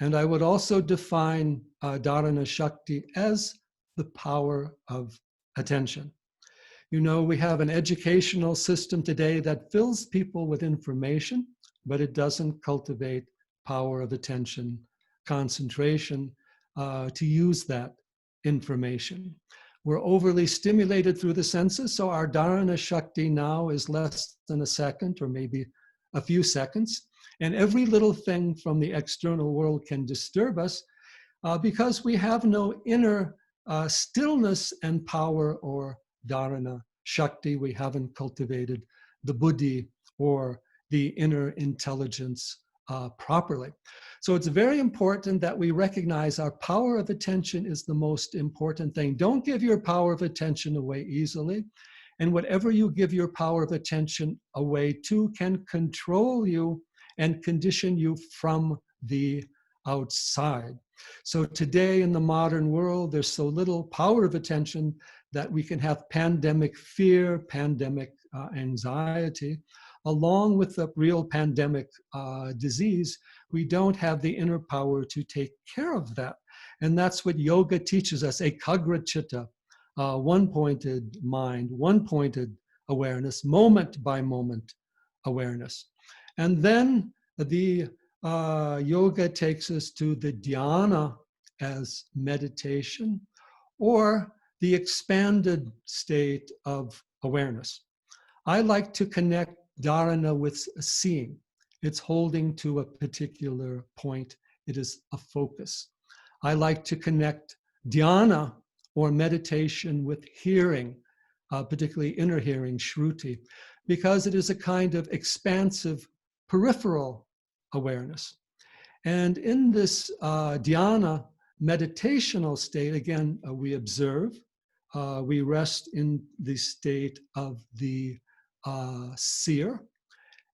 Speaker 4: And I would also define dharana shakti as the power of attention. You know, we have an educational system today that fills people with information, but it doesn't cultivate power of attention, concentration to use that information. We're overly stimulated through the senses, so our dharana shakti now is less than a second or maybe a few seconds. And every little thing from the external world can disturb us because we have no inner stillness and power or dharana shakti. We haven't cultivated the buddhi or the inner intelligence properly. So it's very important that we recognize our power of attention is the most important thing. Don't give your power of attention away easily. And whatever you give your power of attention away to can control you and condition you from the outside. So today in the modern world, there's so little power of attention that we can have pandemic fear, pandemic anxiety. Along with the real pandemic disease, we don't have the inner power to take care of that. And that's what yoga teaches us, ekagra chitta, one-pointed mind, one-pointed awareness, moment by moment awareness. And then the yoga takes us to the dhyana as meditation, or the expanded state of awareness. I like to connect dharana with seeing. It's holding to a particular point. It is a focus. I like to connect dhyana or meditation with hearing, particularly inner hearing, shruti, because it is a kind of expansive peripheral awareness. And in this dhyana meditational state, again, we observe, we rest in the state of the seer,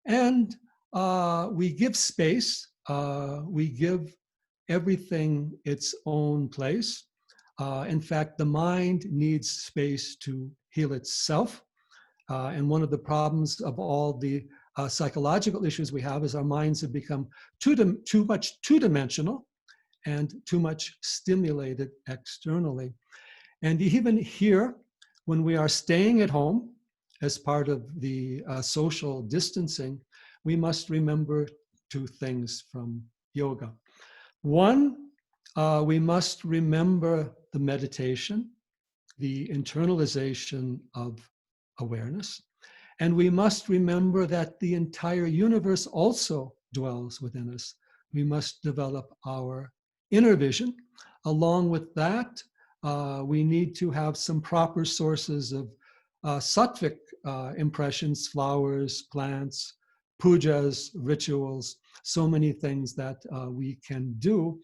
Speaker 4: and we give space, we give everything its own place. In fact, the mind needs space to heal itself. And one of the problems of all the psychological issues we have is our minds have become too much two-dimensional and too much stimulated externally. And even here, when we are staying at home as part of the social distancing, we must remember two things from yoga. One, we must remember the meditation, the internalization of awareness. And we must remember that the entire universe also dwells within us. We must develop our inner vision. Along with that, we need to have some proper sources of sattvic impressions, flowers, plants, pujas, rituals, so many things that we can do.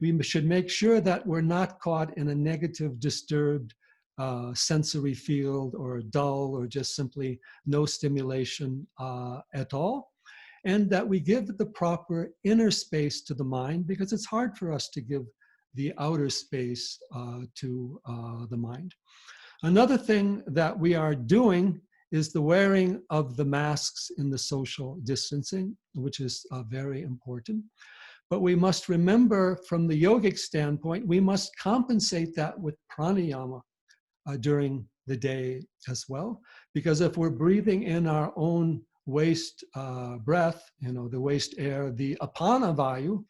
Speaker 4: We should make sure that we're not caught in a negative, disturbed sensory field or dull or just simply no stimulation at all. and that we give the proper inner space to the mind, because it's hard for us to give the outer space to the mind. Another thing that we are doing is the wearing of the masks in the social distancing, which is very important. But we must remember, from the yogic standpoint, we must compensate that with pranayama during the day as well. Because if we're breathing in our own waste breath, the waste air, the apana vayu,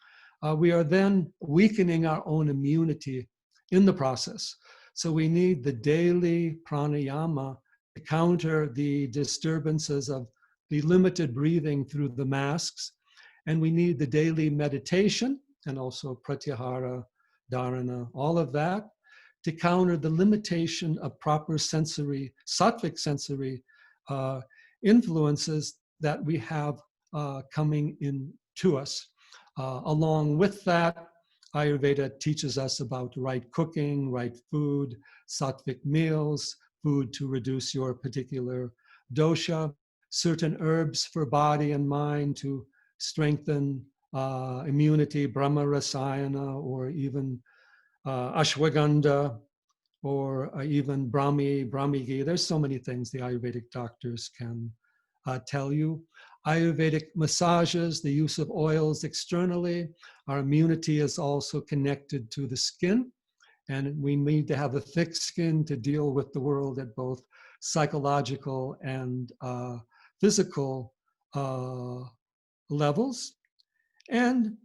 Speaker 4: we are then weakening our own immunity in the process. So we need the daily pranayama to counter the disturbances of the limited breathing through the masks. And we need the daily meditation and also pratyahara, dharana, all of that, to counter the limitation of proper sensory, sattvic sensory influences that we have coming in to us. Along with that, Ayurveda teaches us about right cooking, right food, sattvic meals, food to reduce your particular dosha, certain herbs for body and mind to strengthen immunity, Brahma Rasayana, or even ashwagandha, or even Brahmi. There's so many things the Ayurvedic doctors can tell you. Ayurvedic massages, the use of oils externally. Our immunity is also connected to the skin, and we need to have a thick skin to deal with the world at both psychological and physical levels. And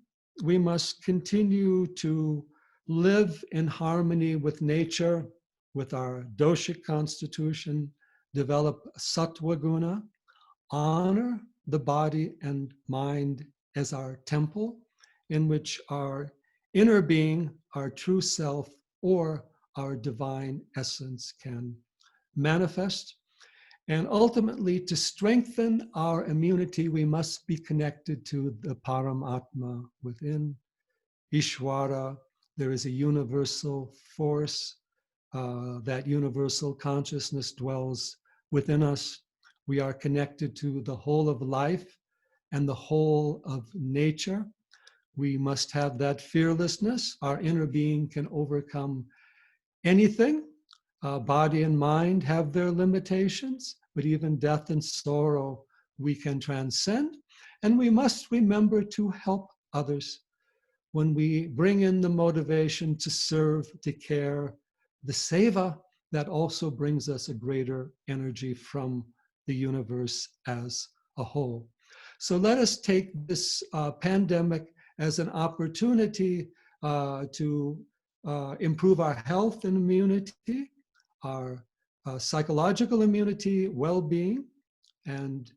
Speaker 4: we must continue to live in harmony with nature, with our doshic constitution, develop sattva guna, honor the body and mind as our temple, in which our inner being, our true self, or our divine essence can manifest. And ultimately, to strengthen our immunity, we must be connected to the Paramatma within, Ishvara. There is a universal force. That universal consciousness dwells within us. We are connected to the whole of life and the whole of nature. We must have that fearlessness. Our inner being can overcome anything. Body and mind have their limitations, but even death and sorrow we can transcend. And we must remember to help others. When we bring in the motivation to serve, to care, the seva, that also brings us a greater energy from the universe as a whole. So let us take this pandemic as an opportunity to improve our health and immunity, our psychological immunity, well-being, and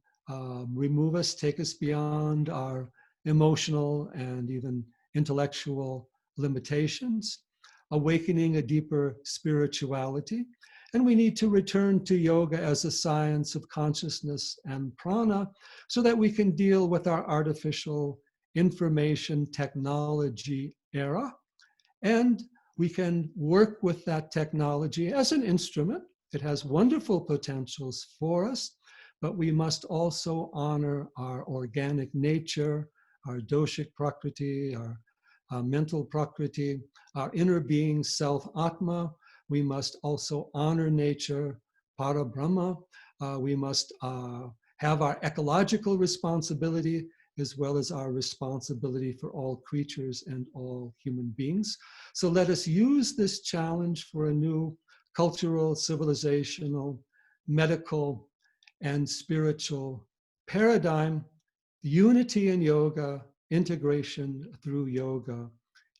Speaker 4: take us beyond our emotional and even intellectual limitations, awakening a deeper spirituality. And we need to return to yoga as a science of consciousness and prana, so that we can deal with our artificial information technology era. And we can work with that technology as an instrument. It has wonderful potentials for us, but we must also honor our organic nature, our doshic prakriti, our mental prakriti, our inner being, self atma. We must also honor nature, para brahma. We must have our ecological responsibility, as well as our responsibility for all creatures and all human beings. So let us use this challenge for a new cultural, civilizational, medical, and spiritual paradigm, unity in yoga, integration through yoga,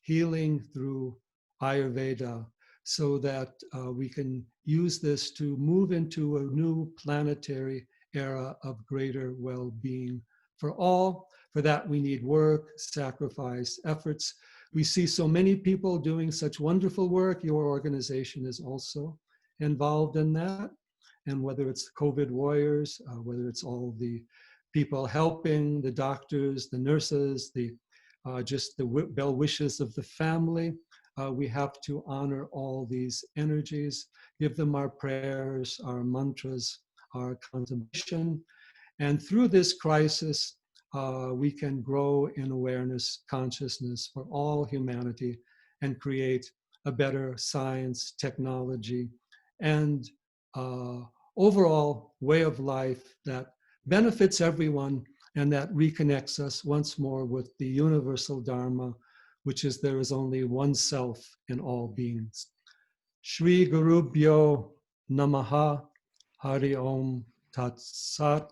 Speaker 4: healing through Ayurveda, so that we can use this to move into a new planetary era of greater well-being for all. For that, we need work, sacrifice, efforts. We see so many people doing such wonderful work. Your organization is also involved in that. And whether it's COVID warriors, whether it's all the people helping, the doctors, the nurses, just the well wishes of the family, we have to honor all these energies, give them our prayers, our mantras, our contemplation. And through this crisis, we can grow in awareness, consciousness for all humanity and create a better science, technology, and overall way of life that benefits everyone and that reconnects us once more with the universal Dharma, which is there is only one self in all beings. Shri Gurubhyo Namaha Hari Om Tat Sat.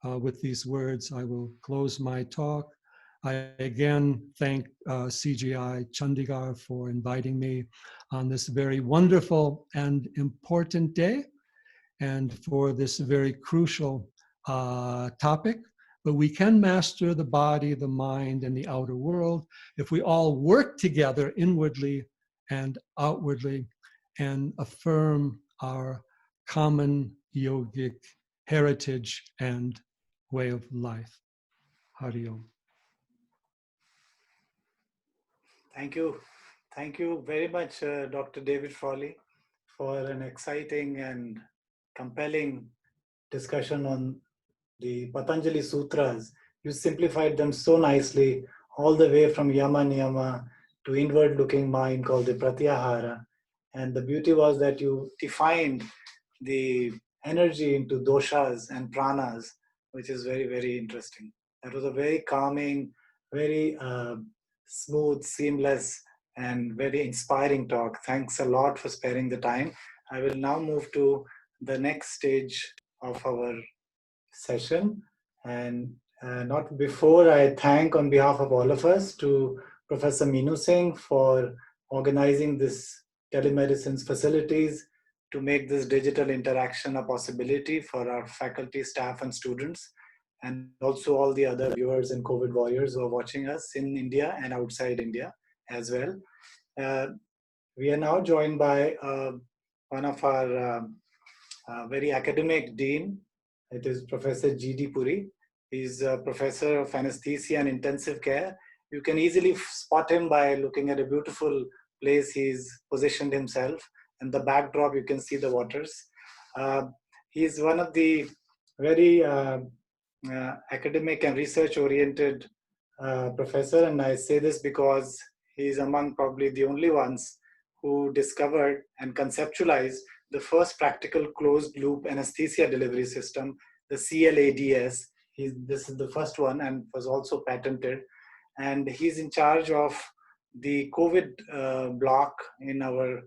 Speaker 4: With these words, I will close my talk. I again thank CGI Chandigarh for inviting me on this very wonderful and important day and for this very crucial topic. But we can master the body, the mind, and the outer world if we all work together inwardly and outwardly and affirm our common yogic heritage and way of life. Hari Om.
Speaker 2: Thank you. Thank you very much, Dr. David Frawley, for an exciting and compelling discussion on the Patanjali Sutras. You simplified them so nicely, all the way from Yama Niyama to inward-looking mind called the Pratyahara. And the beauty was that you defined the energy into doshas and pranas, which is very, very interesting. That was a very calming, very smooth, seamless, and very inspiring talk. Thanks a lot for sparing the time. I will now move to the next stage of our session. And not before I thank on behalf of all of us to Professor Meenu Singh for organizing this telemedicine's facilities to make this digital interaction a possibility for our faculty, staff, and students, and also all the other viewers and COVID warriors who are watching us in India and outside India as well. We are now joined by one of our very academic dean. It is Professor G.D. Puri. He's a professor of anesthesia and intensive care. You can easily spot him by looking at a beautiful place he's positioned himself. And the backdrop, you can see the waters. He's one of the very academic and research-oriented professor. And I say this because he's among probably the only ones who discovered and conceptualized the first practical closed-loop anesthesia delivery system, the CLADS. This is the first one and was also patented. And he's in charge of the COVID block in our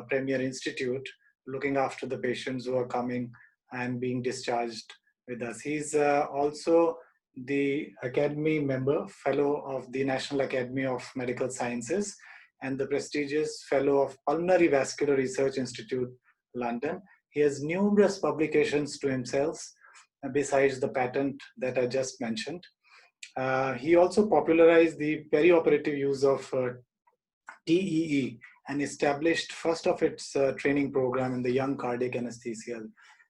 Speaker 2: Premier Institute, looking after the patients who are coming and being discharged with us. He's also the Academy member, fellow of the National Academy of Medical Sciences, and the prestigious fellow of Pulmonary Vascular Research Institute, London. He has numerous publications to himself, besides the patent that I just mentioned. He also popularized the perioperative use of TEE and established first of its training program in the young cardiac anesthesia.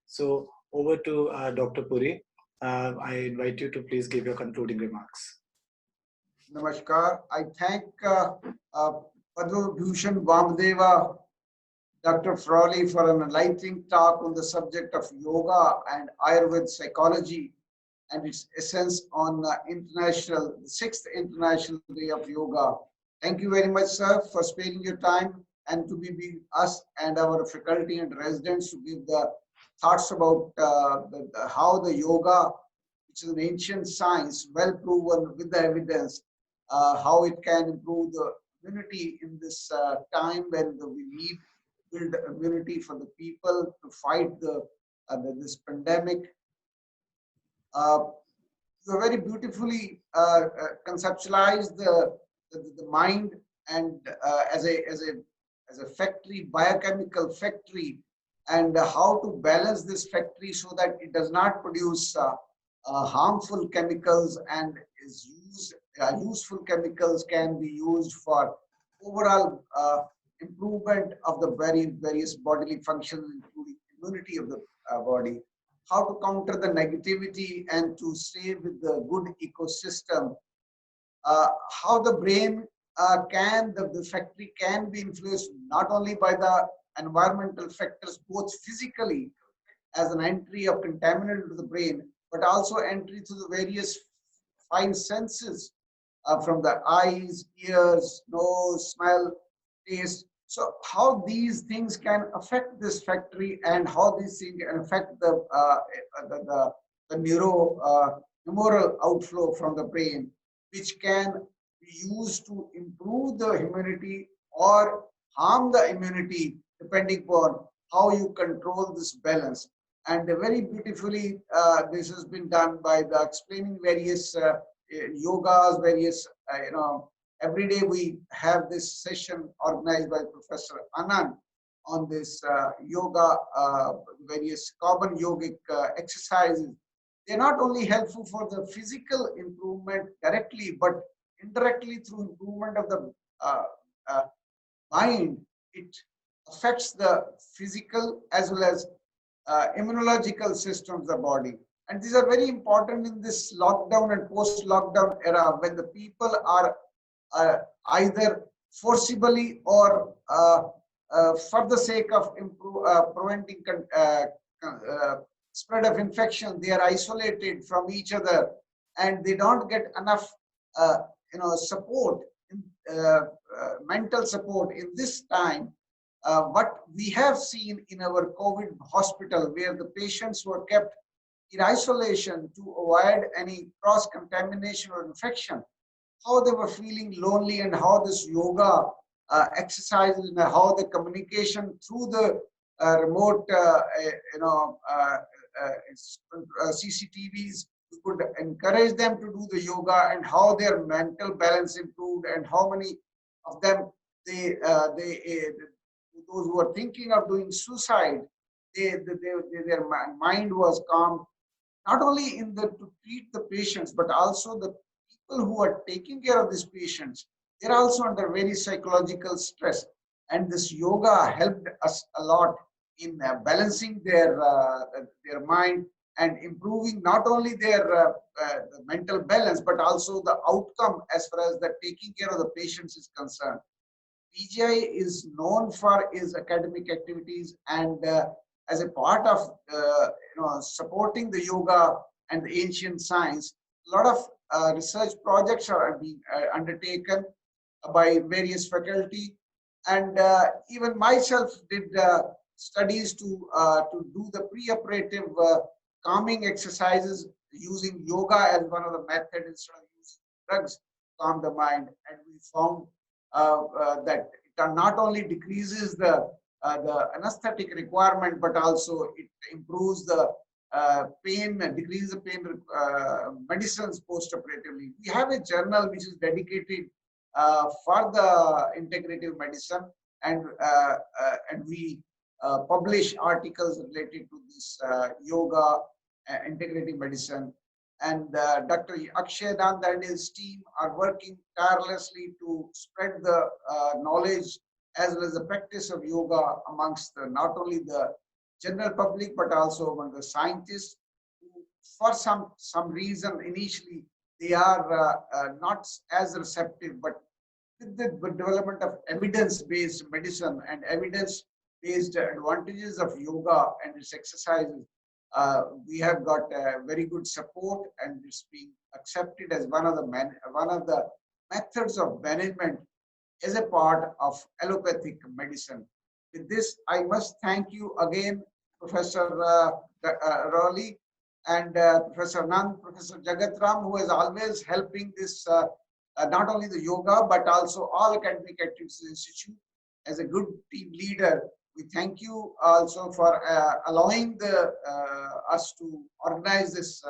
Speaker 2: So over to Dr. Puri. I invite you to please give your concluding remarks.
Speaker 5: Namaskar. I thank Padma Bhushan Vamadeva, Dr. Frawley, for an enlightening talk on the subject of yoga and Ayurveda psychology and its essence on the 6th International Day of Yoga. Thank you very much, sir, for sparing your time and to be us and our faculty and residents to give the thoughts about how the yoga, which is an ancient science, well proven with the evidence, how it can improve the immunity in this time when we need to build immunity for the people to fight this pandemic. You very beautifully conceptualized the mind and as a factory, biochemical factory, and how to balance this factory so that it does not produce harmful chemicals and is used. Useful chemicals can be used for overall improvement of the various bodily functions, including immunity of the body. How to counter the negativity and to stay with the good ecosystem. How the brain the factory can be influenced not only by the environmental factors, both physically as an entry of contaminant to the brain, but also entry to the various five senses from the eyes, ears, nose, smell, taste. So how these things can affect this factory and how these things can affect the neural outflow from the brain, which can be used to improve the immunity or harm the immunity depending upon how you control this balance. And very beautifully, this has been done by the explaining various yogas, various, every day we have this session organized by Professor Anand on this yoga, various common yogic exercises. They're not only helpful for the physical improvement directly, but indirectly through improvement of the mind. It affects the physical as well as immunological systems of the body. And these are very important in this lockdown and post-lockdown era when the people are either forcibly or for the sake of preventing spread of infection, they are isolated from each other and they don't get enough support, mental support in this time. What we have seen in our COVID hospital, where the patients were kept in isolation to avoid any cross-contamination or infection, how they were feeling lonely and how this yoga exercises and how the communication through the remote, CCTVs, we could encourage them to do the yoga and how their mental balance improved and how many of them, those who are thinking of doing suicide, their mind was calm, not only in to treat the patients, but also the people who are taking care of these patients. They're also under very psychological stress. And this yoga helped us a lot in balancing their mind and improving not only their mental balance, but also the outcome as far as the taking care of the patients is concerned. PGI is known for its academic activities, and as a part of supporting the yoga and the ancient science, a lot of research projects are being undertaken by various faculty, and even myself did studies to do the pre-operative calming exercises using yoga as one of the methods instead of using drugs to calm the mind, and we found that it not only decreases the anesthetic requirement, but also it improves the pain, decreases the pain medicines post-operatively. We have a journal which is dedicated for the integrative medicine, and we publish articles related to this yoga, integrative medicine. And Dr. Akshay Nand and his team are working tirelessly to spread the knowledge as well as the practice of yoga amongst not only the general public, but also among the scientists who, for some reason, initially they are not as receptive, but with the development of evidence-based medicine and evidence-based advantages of yoga and its exercises, we have got very good support, and it's being accepted as one of the methods of management as a part of allopathic medicine. With this, I must thank you again, Professor Rowley and Professor Nand, Professor Jagatram, who is always helping this, not only the yoga, but also all academic activities institute. As a good team leader, we thank you also for allowing us to organize this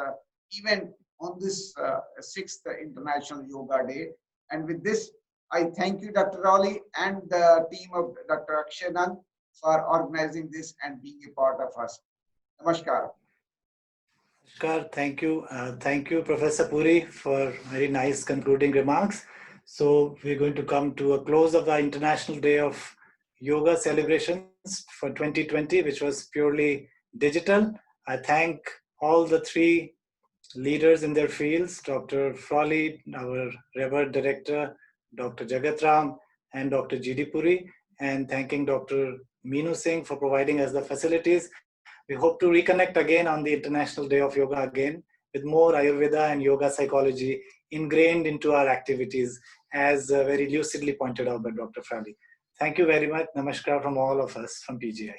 Speaker 5: event on this 6th International Yoga Day. And with this, I thank you, Dr. Rowley, and the team of Dr. Akshay Nand for organizing this and being a part of us. Namaskar.
Speaker 2: Namaskar. Thank you. Thank you, Professor Puri, for very nice concluding remarks. So we're going to come to a close of the International Day of Yoga celebrations for 2020, which was purely digital. I thank all the three leaders in their fields, Dr. Frawley, our Revered Director, Dr. Jagatram, and Dr. G.D. Puri, and thanking Dr. Meenu Singh for providing us the facilities. We hope to reconnect again on the International Day of Yoga again with more Ayurveda and yoga psychology ingrained into our activities, as very lucidly pointed out by Dr. Frawley. Thank you very much. Namaskar from all of us from PGI.